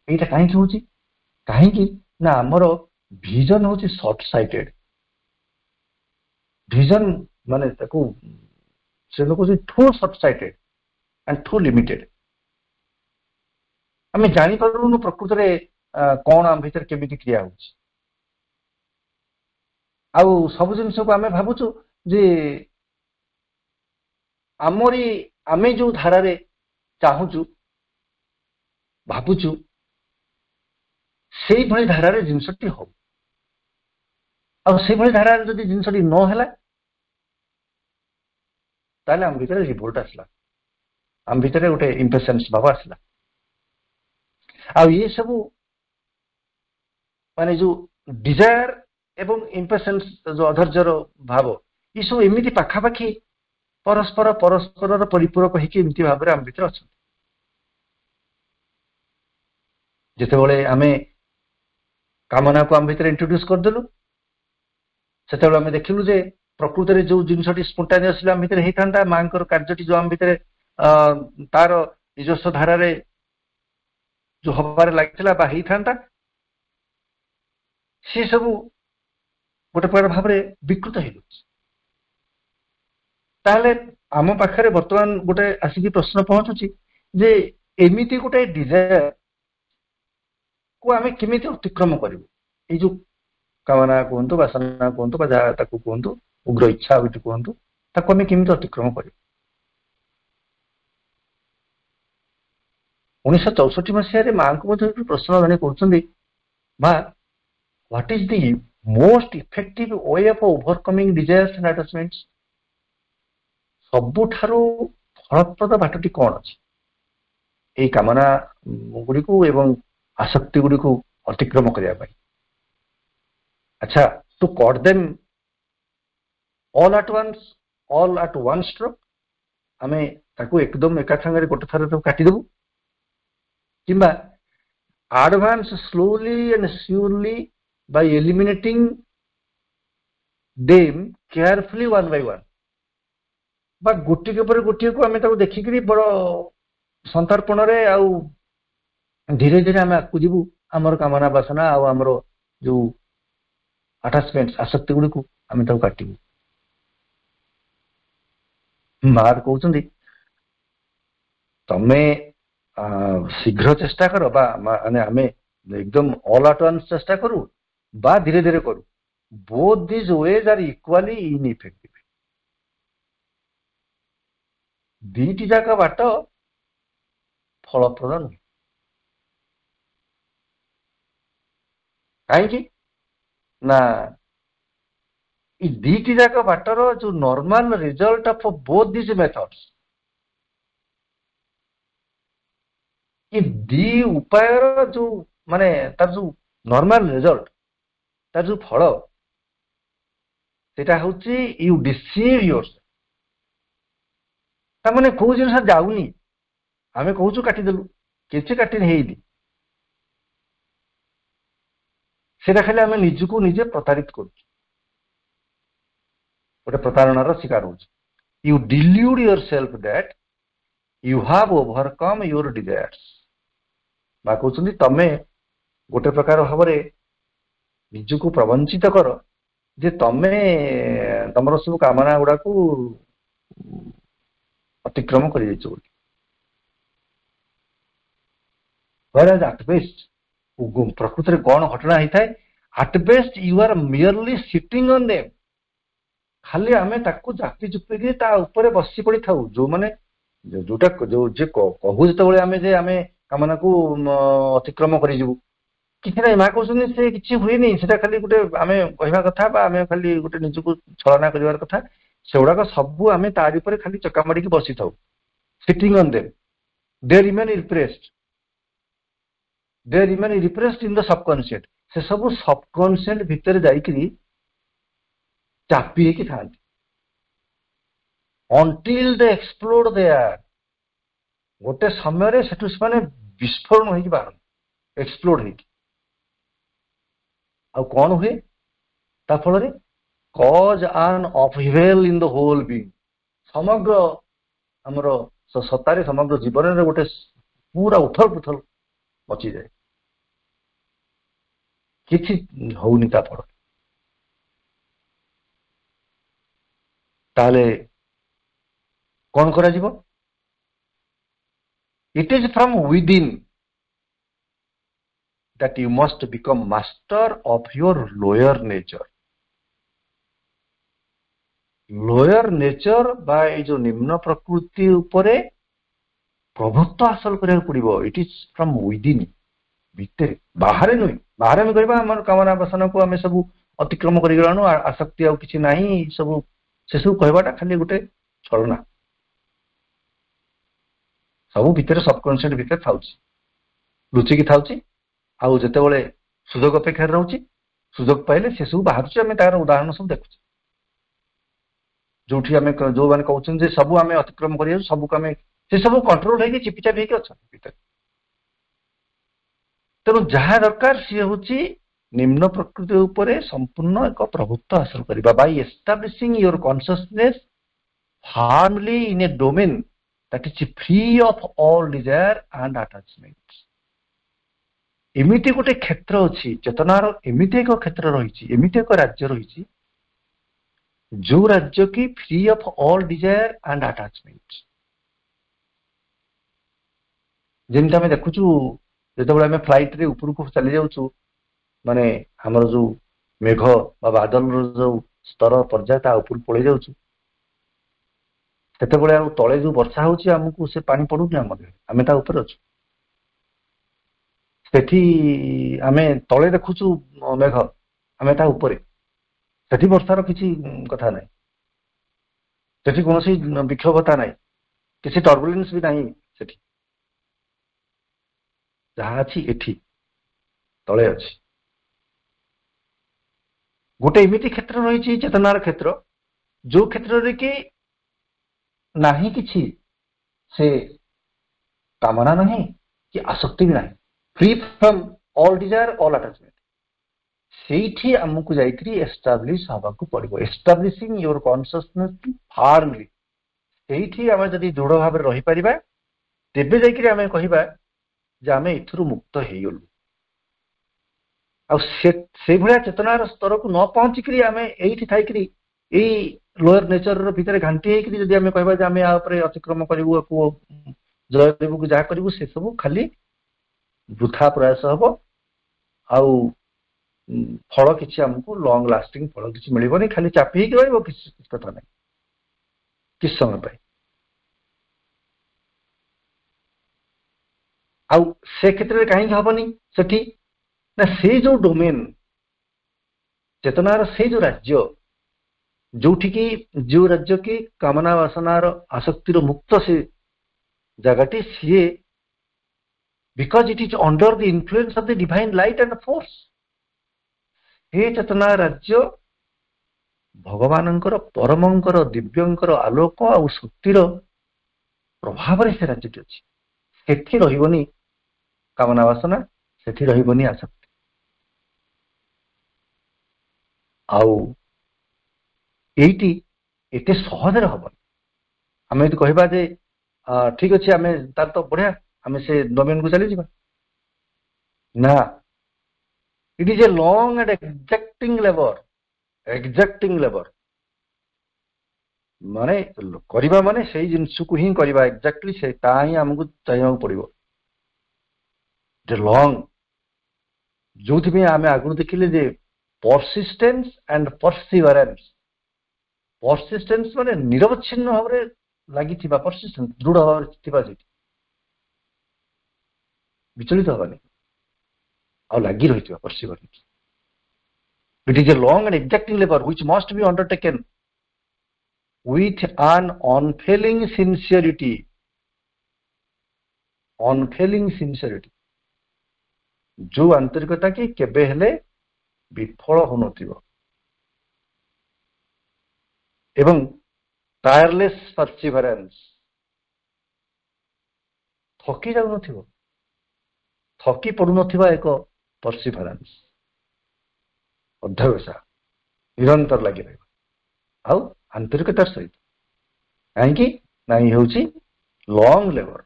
এইটা କାହିଁକି ହଉଛି? କାହିଁକି ନା ଆମର ଭିଜନ ହଉଛି ସର୍ଟ ସାଇଟେଡ। ଭିଜନ ମାନେ ତାକୁ ସେ କହୁଛି ଠୁ ସର୍ଟ ସାଇଟେଡ ଆଣ୍ଡ ଠୁ ଲିମିଟେଡ। ଆମେ ଜାଣିପାରୁନୁ ପ୍ରକୃତରେ କଣ ଆମ ଭିତରେ କେମିତି କ୍ରିୟା ହଉଛି। ଆଉ ସବୁ ଜିନିଷକୁ ଆମେ ଭାବୁଛୁ ଯେ ଆମେ ଯୋଉ ଧାରାରେ ଚାହୁଁଛୁ, ଭାବୁଛୁ, ସେଇଭଳି ଧାରାରେ ଜିନିଷଟି ହଉ। ଆଉ ସେଇଭଳି ଧାରାରେ ଯଦି ଜିନିଷଟି ନ ହେଲା, ତାହେଲେ ଆମ ଭିତରେ ରିଭୋଲ୍ଟ ଆସିଲା, ଆମ ଭିତରେ ଗୋଟେ ଇମ୍ପେସେନ୍ସ ଭାବ ଆସିଲା। ଆଉ ये ସବୁ ମାନେ ଯୋଉ ଡିଜାୟାର ଏବଂ ଇମ୍ପେସେନ୍ସ ଯୋଉ ଅଧୈର୍ଯ୍ୟର ଭାବ ये ସବୁ ଏମିତି ପାଖାପାଖି ପରସ୍ପରର ପରିପୂରକ ହେଇକି ଏମିତି ଭାବରେ ଆମ ଭିତରେ ଅଛନ୍ତି। ଯେତେବେଳେ ଆମେ କାମନାକୁ ଆମ ଭିତରେ ଇଣ୍ଟ୍ରୋଡ୍ୟୁସ କରିଦେଲୁ ସେତେବେଳେ ଆମେ ଦେଖିଲୁ ଯେ ପ୍ରକୃତରେ ଯୋଉ ଜିନିଷଟି ସ୍ପଣ୍ଟାନିୟସଲି ଆମ ଭିତରେ ହେଇଥାନ୍ତା ମାଙ୍କର କାର୍ଯ୍ୟଟି ଯୋଉ ଆମ ଭିତରେ ତାର ନିଜସ୍ୱ ଧାରାରେ ଯୋଉ ହବାରେ ଲାଗିଥିଲା ବା ହେଇଥାନ୍ତା ସେ ସବୁ ଗୋଟେ ପ୍ରକାର ଭାବରେ ବିକୃତ ହେଇଯାଉଛି। ତାହେଲେ ଆମ ପାଖରେ ବର୍ତ୍ତମାନ ଗୋଟେ ଆସିକି ପ୍ରଶ୍ନ ପହଞ୍ଚୁଛି ଯେ ଏମିତି ଗୋଟେ ଡିଜାୟାର କୁ ଆମେ କେମିତି ଅତିକ୍ରମ କରିବୁ? ଏଇ ଯୋଉ କାମନା କୁହନ୍ତୁ ବାସନା କୁହନ୍ତୁ ବା ଯାହା ତାକୁ କୁହନ୍ତୁ ଉଗ୍ର ଇଚ୍ଛା ବୋଲି କୁହନ୍ତୁ ତାକୁ ଆମେ କେମିତି ଅତିକ୍ରମ କରିବୁ? 1964 ମସିହାରେ ମାଙ୍କୁ ମଧ୍ୟ ପ୍ରଶ୍ନ ଜଣେ କରୁଛନ୍ତି ମା what is the most effective way of overcoming desires and attachments? ସବୁଠାରୁ ଫଳପ୍ରଦ ବାଟଟି କଣ ଅଛି ଏଇ କାମନା ଗୁଡ଼ିକୁ ଏବଂ ଆସକ୍ତି ଗୁଡ଼ିକୁ ଅତିକ୍ରମ କରିବା ପାଇଁ? ଆଚ୍ଛା, to cut them all at one stroke, ଆମେ ତାକୁ ଏକଦମ ଏକା ସାଙ୍ଗରେ ଗୋଟେ ଥର ତାକୁ କାଟିଦେବୁ କିମ୍ବା advance slowly and surely by eliminating them carefully one by one, ବା ଗୋଟିକ ପରେ ଗୋଟିଏକୁ ଆମେ ତାକୁ ଦେଖିକିରି ବଡ଼ ସନ୍ତର୍ପଣରେ ଆଉ ଧୀରେ ଧୀରେ ଆମେ ଆଗକୁ ଯିବୁ ଆମର କାମନା ବାସନା ଆଉ ଆମର ଯୋଉ ଆଟାଚମେଣ୍ଟ ଆସକ୍ତି ଗୁଡ଼ିକୁ ଆମେ ତାକୁ କାଟିବୁ। ମା କହୁଛନ୍ତି ତମେ ଶୀଘ୍ର ଚେଷ୍ଟା କର ବା ମାନେ ଆମେ ଏକଦମ ଅଲ୍ ଆଟ୍ ୱାନ୍ସ ଚେଷ୍ଟା କରୁ ବା ଧୀରେ ଧୀରେ କରୁ, both these ways are equally ineffective. ଦିଟି ଯାକ ବାଟ ଫଳପ୍ରଦ ନୁହେଁ। କାହିଁକି ନା ଏଇ ଦିଟି ଯାକ ବାଟର ଯୋଉ normal result of both this methods, ଏ ଦି ଉପାୟର ଯୋଉ ମାନେ ତାର ଯୋଉ ନର୍ମାଲ ରେଜଲ୍ଟ ତାର ଯୋଉ ଫଳ ସେଟା ହଉଛି ୟୁ ଡିସିଭ୍ ୟୋରସେଲ୍ଫ। ତାମାନେ କୋଉ ଜିନିଷ ଯାଉନି ଆମେ କହୁଛୁ କାଟିଦେଲୁ, କିଛି କାଟିନି ହେଇନି, ସେଟା ଖାଲି ଆମେ ନିଜକୁ ନିଜେ ପ୍ରତାରିତ କରୁଛୁ, ଗୋଟେ ପ୍ରତାରଣାର ଶିକାର ହଉଛି। You delude yourself that you have overcome your desires. ବା କହୁଛନ୍ତି ତମେ ଗୋଟେ ପ୍ରକାର ଭାବରେ ନିଜକୁ ପ୍ରବଞ୍ଚିତ କର ଯେ ତମେ ତମର ସବୁ କାମନା ଗୁଡାକୁ ଅତିକ୍ରମ କରିଯାଇଛ ବୋଲି। ପ୍ରକୃତରେ କଣ ଘଟଣା ହେଇଥାଏ? At best you are merely sitting on them. ଖାଲି ଆମେ ତାକୁ ଜାପି ଚୁପିକି ତା ଉପରେ ବସି ପଡିଥାଉ। ଯୋଉମାନେ ଯୋଉଟା ଯୋଉ ଯେ କହୁ ଯେତେବେଳେ ଆମେ ଯେ ଆମେ କାମନାକୁ ଅତିକ୍ରମ କରିଯିବୁ, କିଛି ନାହିଁ। ମା କହୁଛନ୍ତି ସେ କିଛି ହୁଏନି, ସେଟା ଖାଲି ଗୋଟେ ଆମେ କହିବା କଥା ବା ଆମେ ଖାଲି ଗୋଟେ ନିଜକୁ ଛଳନା କରିବାର କଥା। ସେଗୁଡାକ ସବୁ ଆମେ ତାରି ଉପରେ ଖାଲି ଚକା ମାରିକି ବସିଥାଉ, sitting on them. They remain impressed, they remain repressed in the subconscient. ସେ ସବୁ ସବକନସିଏଣ୍ଟ ଭିତରେ ଯାଇକିରି ଚାପି ହେଇକି ଥାନ୍ତି until they explode there। ଗୋଟେ ସମୟରେ ସେଠୁ ସେମାନେ ବିସ୍ଫୋରଣ ହେଇକି ବାହାରନ୍ତି, ଏକ୍ସପ୍ଲୋଡ ହେଇକି। ଆଉ କଣ ହୁଏ ତା ଫଳରେ? cause an upheaval in the whole being। ସମଗ୍ର ଆମର ସତ୍ତାରେ ସମଗ୍ର ଜୀବନରେ ଗୋଟେ ପୁରା ଉଥଲ ପୁଥଲ ମଚିଯାଏ, କିଛି ହଉନି ତା ଫଳରେ। ତାହେଲେ କଣ କରାଯିବ? It is from within that you must become master of your lower nature। Lower nature ବା ଏଇ ଯୋଉ ନିମ୍ନ ପ୍ରକୃତି ଉପରେ ପ୍ରଭୁତ୍ୱ ହାସଲ କରିବାକୁ ପଡିବ। ଇଟ୍ ଇଜ ଫ୍ରମ ୱିଦିନ୍, ଭିତରେ, ବାହାରେ ନୁହେଁ। ବାହାରେ ଆମେ କହିବା ଆମର କାମନା ବାସନାକୁ ଆମେ ସବୁ ଅତିକ୍ରମ କରିଗଲାଣୁ, ଆସକ୍ତି ଆଉ କିଛି ନାହିଁ, ସବୁ ସେସବୁ କହିବାଟା ଖାଲି ଗୋଟେ ଛଳନା। ସବୁ ଭିତରେ ସବକନସିଏଣ୍ଟ ଭିତରେ ଥାଉଛି। ଲୁଚିକି ଥାଉଛି ଆଉ ଯେତେବେଳେ ସୁଯୋଗ ଅପେକ୍ଷାରେ ରହୁଛି ସୁଯୋଗ ପାଇଲେ ସେସବୁ ବାହାରୁଛି। ଆମେ ତାର ଉଦାହରଣ ସବୁ ଦେଖୁଛେ ଯୋଉଠି ଆମେ ଯୋଉମାନେ କହୁଛନ୍ତି ଯେ ସବୁ ଆମେ ଅତିକ୍ରମ କରିଯାଉଛୁ ସବୁକୁ ଆମେ ସେ ସବୁ କଣ୍ଟ୍ରୋଲ ହେଇକି ଚିପିଚାପି ହେଇକି ଅଛନ୍ତି ଭିତରେ। ତେଣୁ ଯାହା ଦରକାର ସିଏ ହଉଛି ନିମ୍ନ ପ୍ରକୃତି ଉପରେ ସମ୍ପୂର୍ଣ୍ଣ ଏକ ପ୍ରଭୁତ୍ୱ ହାସଲ କରିବା by establishing your consciousness firmly in a domain that is free of all desire and attachments। ଏମିତି ଗୋଟେ କ୍ଷେତ୍ର ଅଛି ଚେତନାର, ଏମିତି ଏକ କ୍ଷେତ୍ର ରହିଛି, ଏମିତି ଏକ ରାଜ୍ୟ ରହିଛି ଯୋଉ ରାଜ୍ୟ କି free of all desire and attachment. ଯେମିତି ଆମେ ଦେଖୁଛୁ ଯେତେବେଳେ ଆମେ ଫ୍ଲାଇଟରେ ଉପରକୁ ଚାଲି ଯାଉଛୁ, ମାନେ ଆମର ଯୋଉ ମେଘ ବା ବାଦଲର ଯୋଉ ସ୍ତର ପର୍ଯ୍ୟାୟ ତା ଉପରକୁ ପଳେଇ ଯାଉଛୁ, ସେତେବେଳେ ଆଉ ତଳେ ଯୋଉ ବର୍ଷା ହଉଛି ଆମକୁ ସେ ପାଣି ପଡୁନି ଆମ ଦେହରେ, ଆମେ ତା ଉପରେ ଅଛୁ। ସେଠି ଆମେ ତଳେ ଦେଖୁଛୁ ମେଘ, ଆମେ ତା ଉପରେ, ସେଠି ବର୍ଷାର କିଛି କଥା ନାହିଁ, ସେଠି କୌଣସି ବିକ୍ଷୋଭତା ନାହିଁ, କିଛି ଟର୍ବୁଲେନ୍ସ ବି ନାହିଁ। ସେଠି ଯାହା ଅଛି ଏଠି ତଳେ ଅଛି। ଗୋଟେ ଏମିତି କ୍ଷେତ୍ର ରହିଛି ଚେତନାର କ୍ଷେତ୍ର ଯୋଉ କ୍ଷେତ୍ରରେ କି ନାହିଁ କିଛି ସେ କାମନା ନାହିଁ କି ଆସକ୍ତି ବି ନାହିଁ, free from all desire all attachment. ସେଇଠି ଆମକୁ ଯାଇକରି ଏଷ୍ଟାବ୍ଲିଶ ହେବାକୁ ପଡିବ, ଏଷ୍ଟାବ୍ଲିସିଂ ୟୋର କନସିୟସନେସ୍ ଫାର୍ମଲି। ସେଇଠି ଆମେ ଯଦି ଦୃଢ ଭାବରେ ରହିପାରିବା ତେବେ ଯାଇକରି ଆମେ କହିବା ଯେ ଆମେ ଏଥିରୁ ମୁକ୍ତ ହେଇଗଲୁ। ଆଉ ସେଇଭଳିଆ ଚେତନାର ସ୍ତରକୁ ନ ପହଞ୍ଚିକିରି ଆମେ ଏଇଠି ଥାଇକିରି ଏଇ ଲୋୟର ନେଚର ଭିତରେ ଘାଣ୍ଟି ହେଇକିରି ଯଦି ଆମେ କହିବା ଯେ ଆମେ ୟା ଉପରେ ଅତିକ୍ରମ କରିବୁ, ଆକୁ ଜୟ ଦେବୁ, ଯାହା କରିବୁ, ସେସବୁ ଖାଲି ବୃଥା ପ୍ରୟାସ ହବ। ଆଉ ଫଳ କିଛି ଆମକୁ ଲଙ୍ଗ ଲାଷ୍ଟିଂ ଫଳ କିଛି ମିଳିବନି, ଖାଲି ଚାପି ହେଇକି ରହିବ, କିଛି କଥା ନାହିଁ କିଛି ସମୟ ପାଇଁ। ଆଉ ସେ କ୍ଷେତ୍ରରେ କାହିଁକି ହବନି ସେଠି ନା, ସେଇ ଯୋଉ ଡୋମେନ୍ ଚେତନାର ସେଇ ଯୋଉ ରାଜ୍ୟ ଯୋଉଠିକି ଯୋଉ ରାଜ୍ୟ କି କାମନା ବାସନାର ଆସକ୍ତିର ମୁକ୍ତ ସେ ଜାଗାଟି, ସିଏ because eat is under the influence of the divine light and force. ସେ ଚେତନା ରାଜ୍ୟ ଭଗବାନଙ୍କର ପରମଙ୍କର ଦିବ୍ୟଙ୍କର ଆଲୋକ ଆଉ ଶକ୍ତିର ପ୍ରଭାବରେ ସେ ରାଜ୍ୟଟି ଅଛି। ସେଠି ରହିବନି କାମନା ବାସନା, ସେଠି ରହିବନି ଆସକ୍ତି। ଆଉ ଏଇଟି ଏତେ ସହଜରେ ହବନି। ଆମେ ଯଦି କହିବା ଯେ ଠିକ ଅଛି ଆମେ ତାର ତ ବଢିଆ, ଆମେ ସେ ଡୋମେନକୁ ଚାଲିଯିବା, ନା, it is a long and exacting labour. Exacting labour ମାନେ କରିବା ମାନେ ସେଇ ଜିନିଷକୁ ହିଁ କରିବା, ଏକ୍ଜାକ୍ଟଲି ସେ ତା ହିଁ ଆମକୁ ଚାହିଁବାକୁ ପଡିବ। ଲଙ୍ଗ, ଯୋଉଥିପାଇଁ ଆମେ ଆଗରୁ ଦେଖିଲେ ଯେ ପରସିଷ୍ଟେନ୍ସ ଆଣ୍ଡ ପରସିଭରାନ୍ସ। ପରସିଷ୍ଟେନ୍ସ ମାନେ ନିରବଚ୍ଛିନ୍ନ ଭାବରେ ଲାଗିଥିବା, ପରସିଷ୍ଟେନ୍ସ ଦୃଢ ଭାବରେ ଥିବା, ସେଠି ବିଚଳିତ ହବାନି, ଆଉ ଲାଗି ରହିଥିବା perseverance. It is a long and exacting labour which must be undertaken with an unfailing sincerity। unfailing sincerity, ଯୋଉ ଆନ୍ତରିକତା କି କେବେ ହେଲେ ବିଫଳ ହଉନଥିବ, ଏବଂ ଟାୟାରଲେସ୍ ପରସିଭରାନ୍ସ, ଥକି ଯାଉନଥିବ, ଥକି ପଡୁନଥିବା ଏକ ପରସିଭରାନ୍ସ, ଅଧ୍ୟବସାୟ ନିରନ୍ତର ଲାଗି ରହିବ ଆଉ ଆନ୍ତରିକତାର ସହିତ। କାହିଁକି ନା ଇଏ ହେଉଛି ଲଙ୍ଗ ଲେବର।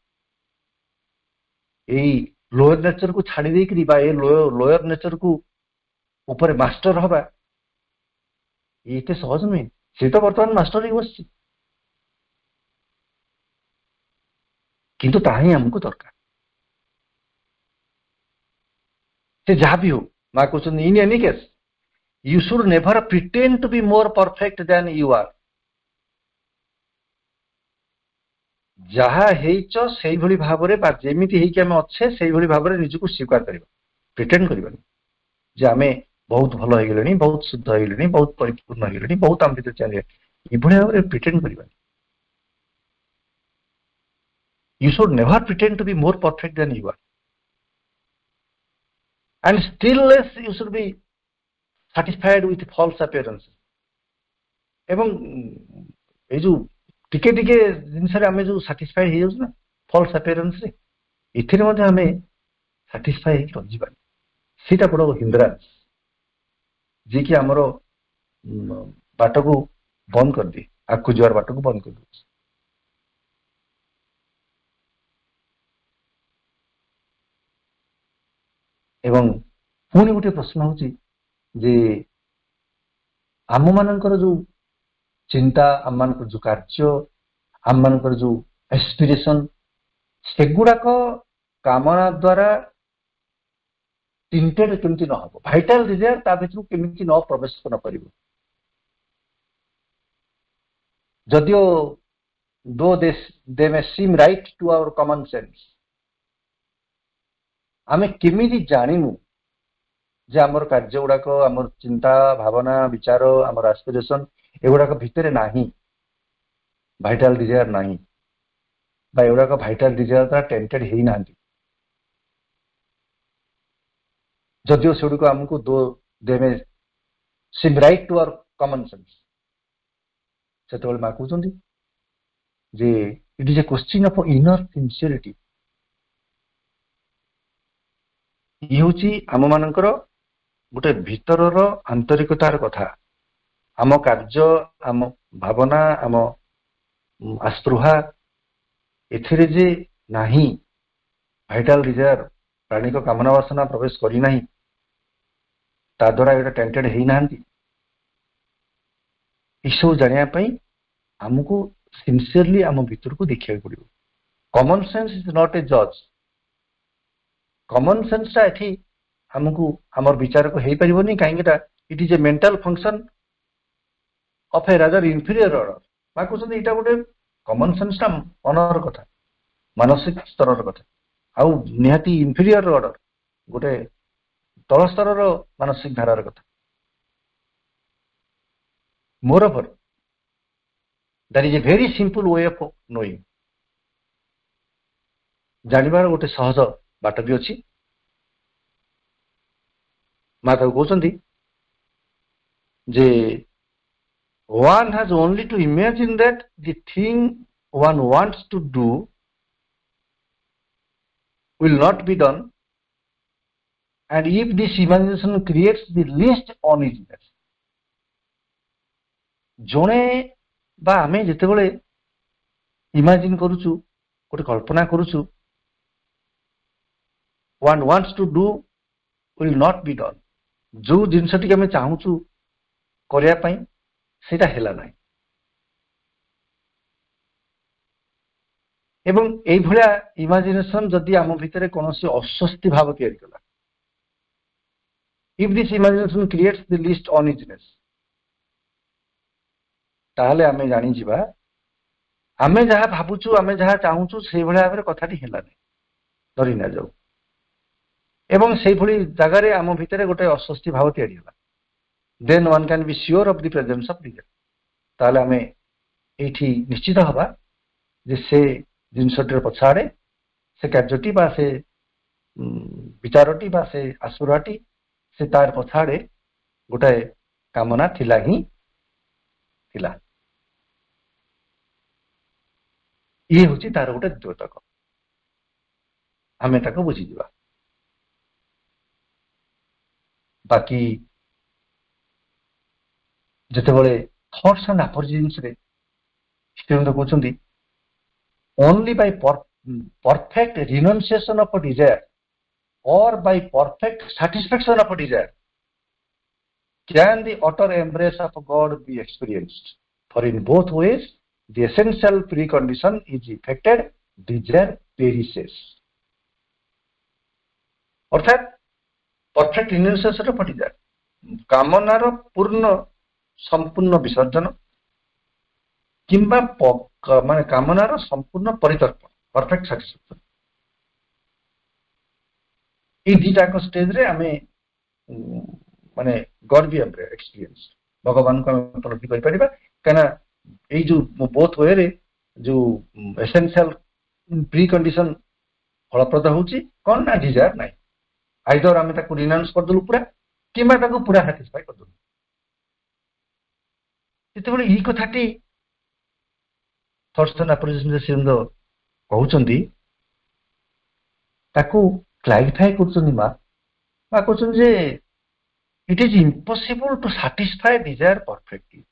ଏଇ ଲୋୟର ନେଚରକୁ ଛାଡି ଦେଇକିରି ବା ଏଇ ଲୋୟର ନେଚରକୁ ଉପରେ ମାଷ୍ଟର ହବା ଏତେ ସହଜ ନୁହେଁ। ସେ ତ ବର୍ତ୍ତମାନ ମାଷ୍ଟର ହେଇ ବସିଛି, କିନ୍ତୁ ତାହା ହିଁ ଆମକୁ ଦରକାର। ସେ ଯାହା ବି ହଉ, ମା କହୁଛନ୍ତି in any case you should never pretend to be more perfect than you are। ଯାହା ହେଇଛ ସେଇଭଳି ଭାବରେ ବା ଯେମିତି ହେଇକି ଆମେ ଅଛେ ସେଇଭଳି ଭାବରେ ନିଜକୁ ସ୍ୱୀକାର କରିବା, ପ୍ରିଟେଣ୍ଡ କରିବାନି ଯେ ଆମେ ବହୁତ ଭଲ ହେଇଗଲେଣି, ବହୁତ ଶୁଦ୍ଧ ହେଇଗଲେଣି, ବହୁତ ପରିପୂର୍ଣ୍ଣ ହେଇଗଲେଣି, ବହୁତ ଆମ ଭିତରେ ଚାଲିଗଲେଣି, ଏଭଳି ଭାବରେ ପ୍ରିଟେଣ୍ଡ କରିବାନି। You should never pretend to be more perfect than you are। and still less you should be satisfied with false appearance. ଏବଂ ଏଇ ଯୋଉ ଟିକେ ଟିକେ ଜିନିଷରେ ଆମେ ଯୋଉ ସାଟିସ୍ଫାଇ ହେଇଯାଉଛୁ ନା ଫଲ୍ସ ଆପିୟରାନ୍ସରେ, ଏଥିରେ ମଧ୍ୟ ଆମେ ସାଟିସ୍ଫାଇ ହେଇକି ରହିଯିବାନି। ସେଇଟା ବଡ଼ ହିନ୍ଦ୍ରାନ୍ସ ଯିଏକି ଆମର ବାଟକୁ ବନ୍ଦ କରିଦିଏ, ଆଗକୁ ଯିବାର ବାଟକୁ ବନ୍ଦ କରିଦେଉଛି। ଏବଂ ପୁଣି ଗୋଟେ ପ୍ରଶ୍ନ ହଉଛି ଯେ ଆମମାନଙ୍କର ଯୋଉ ଚିନ୍ତା, ଆମମାନଙ୍କର ଯୋଉ କାର୍ଯ୍ୟ, ଆମମାନଙ୍କର ଯୋଉ ଏସ୍ପିରେସନ, ସେଗୁଡାକ କାମନା ଦ୍ୱାରା ଟିଣ୍ଟେଡ କେମିତି ନ ହବ, ଭାଇଟାଲ ଡିଜାୟାର ତା ଭିତରୁ କେମିତି ନ ପ୍ରବେଶ ନ କରିବ। ଯଦିଓ though they may seem right to our common sense, ଆମେ କେମିତି ଜାଣିବୁ ଯେ ଆମର କାର୍ଯ୍ୟ ଗୁଡାକ, ଆମର ଚିନ୍ତା ଭାବନା ବିଚାର, ଆମର ଆସ୍ପିରେସନ ଏଗୁଡାକ ଭିତରେ ନାହିଁ ଭାଇଟାଲ ଡିଜାୟାର ନାହିଁ, ବା ଏଗୁଡାକ ଭାଇଟାଲ ଡିଜାୟାର ଦ୍ୱାରା ଟେମ୍ପଟେଡ ହେଇନାହାନ୍ତି। ଯଦିଓ ସେଗୁଡିକ ଆମକୁ they may seem right to our common sense, ସେତେବେଳେ ମା କହୁଛନ୍ତି ଯେ it is a question of inner sincerity. ଇଏ ହଉଛି ଆମମାନଙ୍କର ଗୋଟେ ଭିତରର ଆନ୍ତରିକତାର କଥା। ଆମ କାର୍ଯ୍ୟ, ଆମ ଭାବନା, ଆମ ଆସ୍ପୃହା ଏଥିରେ ଯେ ନାହିଁ ଭାଇଟାଲ ଡିଜାୟାର, ପ୍ରାଣିକ କାମନା ବାସନା ପ୍ରବେଶ କରିନାହିଁ, ତା ଦ୍ୱାରା ଏଇଟା ଟେମ୍ପଟେଡ ହେଇନାହାନ୍ତି, ଏସବୁ ଜାଣିବା ପାଇଁ ଆମକୁ ସିନସିୟରଲି ଆମ ଭିତରକୁ ଦେଖିବାକୁ ପଡିବ। Common sense is not a ଜଜ୍। କମନ ସେନ୍ସଟା ଏଠି ଆମକୁ ଆମର ବିଚାରକୁ ହେଇପାରିବନି, କାହିଁକିନା it is a mental function of a rather inferior order. ମା କହୁଛନ୍ତି ଏଇଟା ଗୋଟେ କମନ ସେନ୍ସଟା ମନର କଥା, ମାନସିକ ସ୍ତରର କଥା, ଆଉ ନିହାତି ଇନଫିରିୟର ଅର୍ଡର, ଗୋଟେ ତଳ ସ୍ତରର ମାନସିକ ଧାରାର କଥା। Moreover that is a very simple way of knowing. ଜାଣିବାର ଗୋଟେ ସହଜ ବାଟ ବି ଅଛି। ମା ତାକୁ କହୁଛନ୍ତି ଯେ one has only to imagine that the thing one wants to do will not be done, and if this imagination creates the least uneasiness, ଜଣେ ବା ଆମେ ଯେତେବେଳେ ଇମାଜିନ୍ କରୁଛୁ, ଗୋଟେ କଳ୍ପନା କରୁଛୁ, one wants to do will not be done, ଯୋଉ ଜିନିଷଟିକି ଆମେ ଚାହୁଁଛୁ କରିବା ପାଇଁ ସେଇଟା ହେଲା ନାହିଁ। ଏବଂ ଏଇଭଳିଆ ଇମାଜିନେସନ ଯଦି ଆମ ଭିତରେ କୌଣସି ଅସ୍ୱସ୍ତି ଭାବ ତିଆରି କଲା, if this imagination creates the least uneasiness, ତାହେଲେ ଆମେ ଜାଣିଯିବା ଆମେ ଯାହା ଭାବୁଛୁ, ଆମେ ଯାହା ଚାହୁଁଛୁ ସେଇଭଳିଆ ଭାବରେ କଥାଟି ହେଲା ନାହିଁ, ଧରି ନିଆଯାଉ। ଏବଂ ସେଇଭଳି ଜାଗାରେ ଆମ ଭିତରେ ଗୋଟେ ଅସ୍ୱସ୍ତି ଭାବ ତିଆରି ହେଲା, then one can be sure of the presence of desire। ତାହେଲେ ଆମେ ଏଇଠି ନିଶ୍ଚିତ ହବା ଯେ ସେ ଜିନିଷଟିର ପଛଆଡ଼େ, ସେ କାର୍ଯ୍ୟଟି ବା ସେ ବିଚାରଟି ବା ସେ ଆସ୍ପୃହାଟି, ସେ ତାର ପଛଆଡ଼େ ଗୋଟାଏ କାମନା ଥିଲା ହିଁ ଥିଲା। ଇଏ ହଉଛି ତାର ଗୋଟେ ଦ୍ୟୋତକ, ଆମେ ତାକୁ ବୁଝିଯିବା। ବାକି ଯେତେବେଳେ ଥଟ୍ସ ଆଣ୍ଡ ଆପରଜିନ୍ସରେ ଶ୍ରୀମନ୍ତ କହୁଛନ୍ତି only by perfect renunciation of a desire or by perfect satisfaction of a desire can the utter embrace of God be experienced, for in both ways the essential precondition is effected, desire perishes। ଅର୍ଥାତ perfect ରିନୁନ୍ସିଏସନ of desire, କାମନାର ପୂର୍ଣ୍ଣ ସମ୍ପୂର୍ଣ୍ଣ ବିସର୍ଜନ କିମ୍ବା ମାନେ କାମନାର ସମ୍ପୂର୍ଣ୍ଣ ପରିତର୍ପଣ, perfect satisfaction, এই ଦିଟାକ ଷ୍ଟେଜରେ ଆମେ ମାନେ ଗଡ୍ ବି ଏକ୍ସପିରିଏନ୍ସ, ଭଗବାନଙ୍କୁ ଆମେ ଉପଲବ୍ଧି କରିପାରିବା। କାହିଁକିନା ଏଇ ଯୋଉ ବୋଥ ୱେରେ ଯୋଉ ଏସେନ୍ସିଆଲ ପ୍ରି କଣ୍ଡିସନ ଫଳପ୍ରଦ ହଉଛି କଣ ନା ଡିଜାୟାର ନାହିଁ। आइदर आम रिनाउंस करदेलु पूरा कि पूरा साटिस्फाई करदेलु जिते ये कथाटी थर्स्टन एप्रोचिएशन कहते क्लारिफाई कर it is impossible to satisfy desire perfectly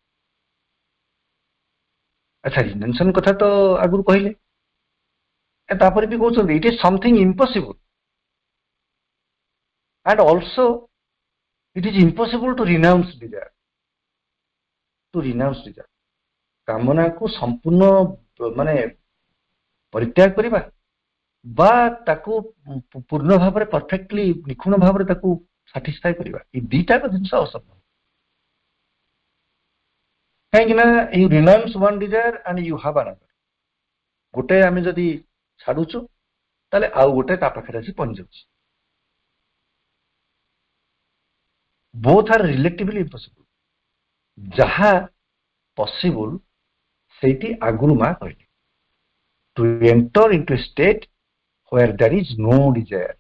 अच्छा रिनेंशन कथा तो आगु कहले तापर भी कहते it is something impossible and also it is impossible to renounce desire कामना को संपूर्ण माने परित्याग करबा बा ताको पूर्ण भाव में परफेक्टली निखुण भाव में ताको सैटिस्फाई करबा ई दीटा को जिंस असंभव कहीं ना you renounce one desire and you have another गोटे आमे जदी छाडुचु ताले आउ गोटे ता पाखरे आसी पहुंच जाउची बोथ आर रिलेटिवली इम्पॉसिबल जहा पॉसिबल सेठी आगुरु मा कहले to enter into state where there is no desire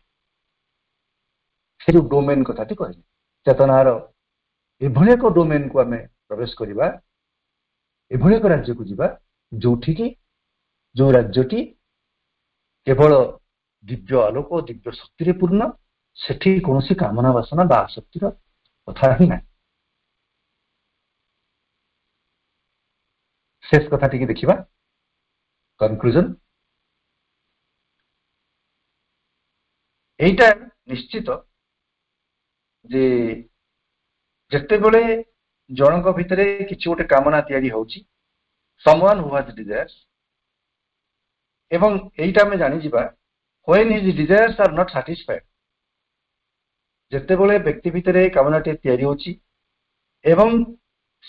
से डोमेन कथा कहले चेतनार एभले एक डोमेन को आमे प्रवेश करिबा एभले एक राज्य को जीवा जोठी की जो राज्यटी केवल दिव्य आलोक दिव्य शक्ति रे पूर्ण सेठी कोनोसी कामना वासना बा आसक्तिर कथा ही ना शेष कथा टिके देखिबा कंक्लूजन एटा निश्चित जे जते बेले जनक भितरे किछि गोटे कामना तयारी होउची समवन हु हैज डिजायर्स एवं एटा में जानि जिबा when his desires are not satisfied जते बेले व्यक्ति भितरे कामना टे तयारी होउची एवं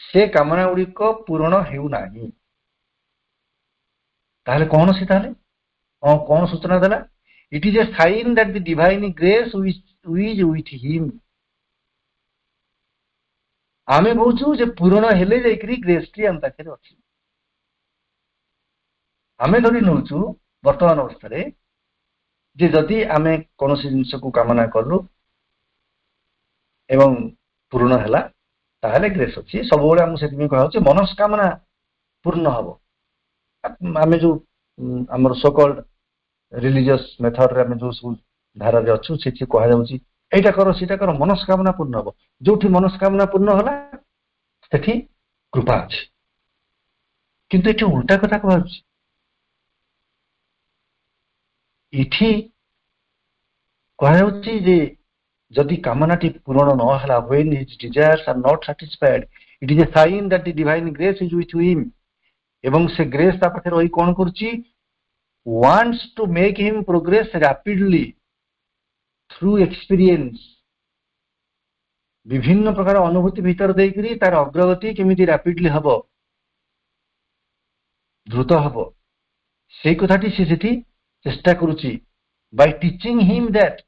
से कामना गुडी को पूर्ण हेउ नाही ताले कोन सी ताले कोन सूचना देला it is a sign that the divine grace is with him आमे कहूँ जे पूर्ण हेले जाइकरी ग्रेस टी हम पाखे अच्छी आमे धरी नौचु वर्तमान अवस्था जे जदि आमे कौन जिनस को कामना कलु एवं पूर्ण हैला ताहले ग्रेस अच्छी सब बेले आम से कह मनस्कामना पूर्ण हम आमे जो आमर सोकल्ड रिलीजियस मेथड रे जो सब धारा रे अच्छु से कह जाउची एटा करो सीटा करो मनस्कामना पूर्ण हो जोठी मनस्कामना पूर्ण होला सेठी कृपा अछि किंतु एठी उल्टा कथा कहउची इठी कह जाउची जे जदि कामनाटी पूर्ण न हला when his desires are not satisfied it is a sign that the divine grace is with him एवं से ग्रेस ता पाखे रही कोन करची wants to make him progress rapidly through experience विभिन्न प्रकार अनुभूति भीतर देकरी तार अग्रगति केमिति रैपिडली हबो द्रुत हबो से कथाटी से सेठी चेष्टा करूची by teaching him that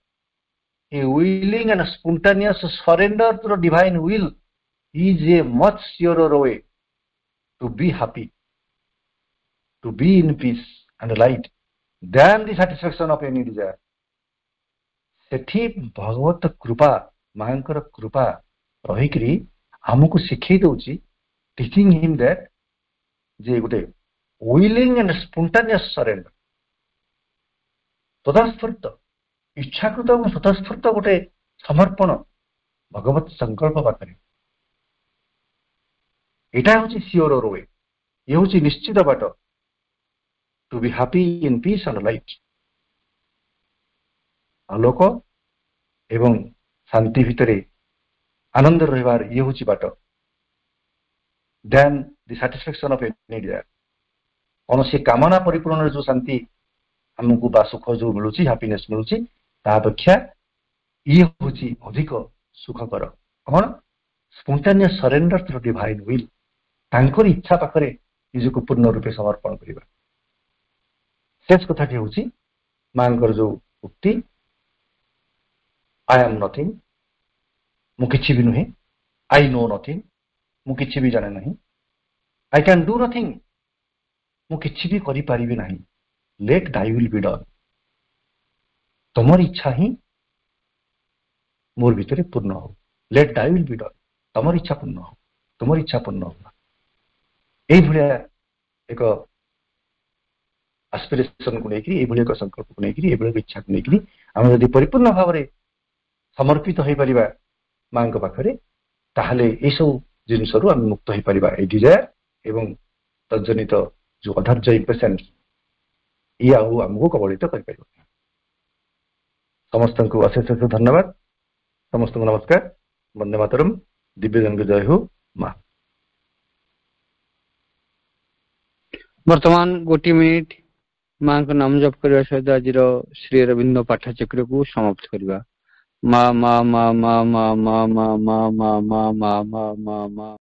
a willing and spontaneous surrender to the divine will is a much surer way to be happy to be in peace and light than the satisfaction of any desire सेठी भगवत कृपा मांकर कृपा रहिकरी हमको सिखै दउची teaching him that J Gute willing and spontaneous surrender तदस्फूर्त इच्छाकृत और स्वतस्फूर्त गुटे समर्पण भगवत संकल्प पाखरे एटा होची sure वे ये होची निश्चित बाट to be happy in peace and light आलोक एवं शांति भितरे आनंद रहिबार ये होची but then the satisfaction of any desire कौनसी कामना परिपूर्ण जो शांति हमको बा सुख जो मिलुची हैप्पीनेस मिलुची ता अपेक्षा ये होची अधिक सुखकर कौन spontaneous surrender to divine will तांकर इच्छा पाखरे निजको पूर्ण रूपे समर्पण करिबा शेष कथाटी होची मांकर जो उक्ति आई एम नथिंग मु किछि भी नुहे आई नो नथिंग मु किछि भी जाने नहीं आई कैन डू नथिंग मु किछि भी करि पारिबे नहीं let thy will be done तमर इच्छा ही मोर भितर पूर्ण हो let thy will be done तमर इच्छा पूर्ण हो तुमर इच्छा पूर्ण हो एई भलिया एक एस्पिरेशन को लेकरी एई भलिया एक संकल्प को लेकरी एई भलिया इच्छा को लेकरी हम यदि परिपूर्ण भाव रे समर्पित होई परिबा मांग पाखरे ताहले ए सब जिनिस रु हम मुक्त होई परिबा ए डिजायर एवं तजनित जो अधर्य इम्पेशेंस ये आमको कबलित कर परिबा समस्त को अशेष अशेष धन्यवाद समस्त को नमस्कार वंदे मातरम दिव्य जन जय हो मां वर्तमान गोटी मिनिट माँ को नाम जप करने सहित आज श्री अरविंद पाठचक्र को समाप्त करवा मा मा मा मा मा मा मा मा मा मा मा मा मा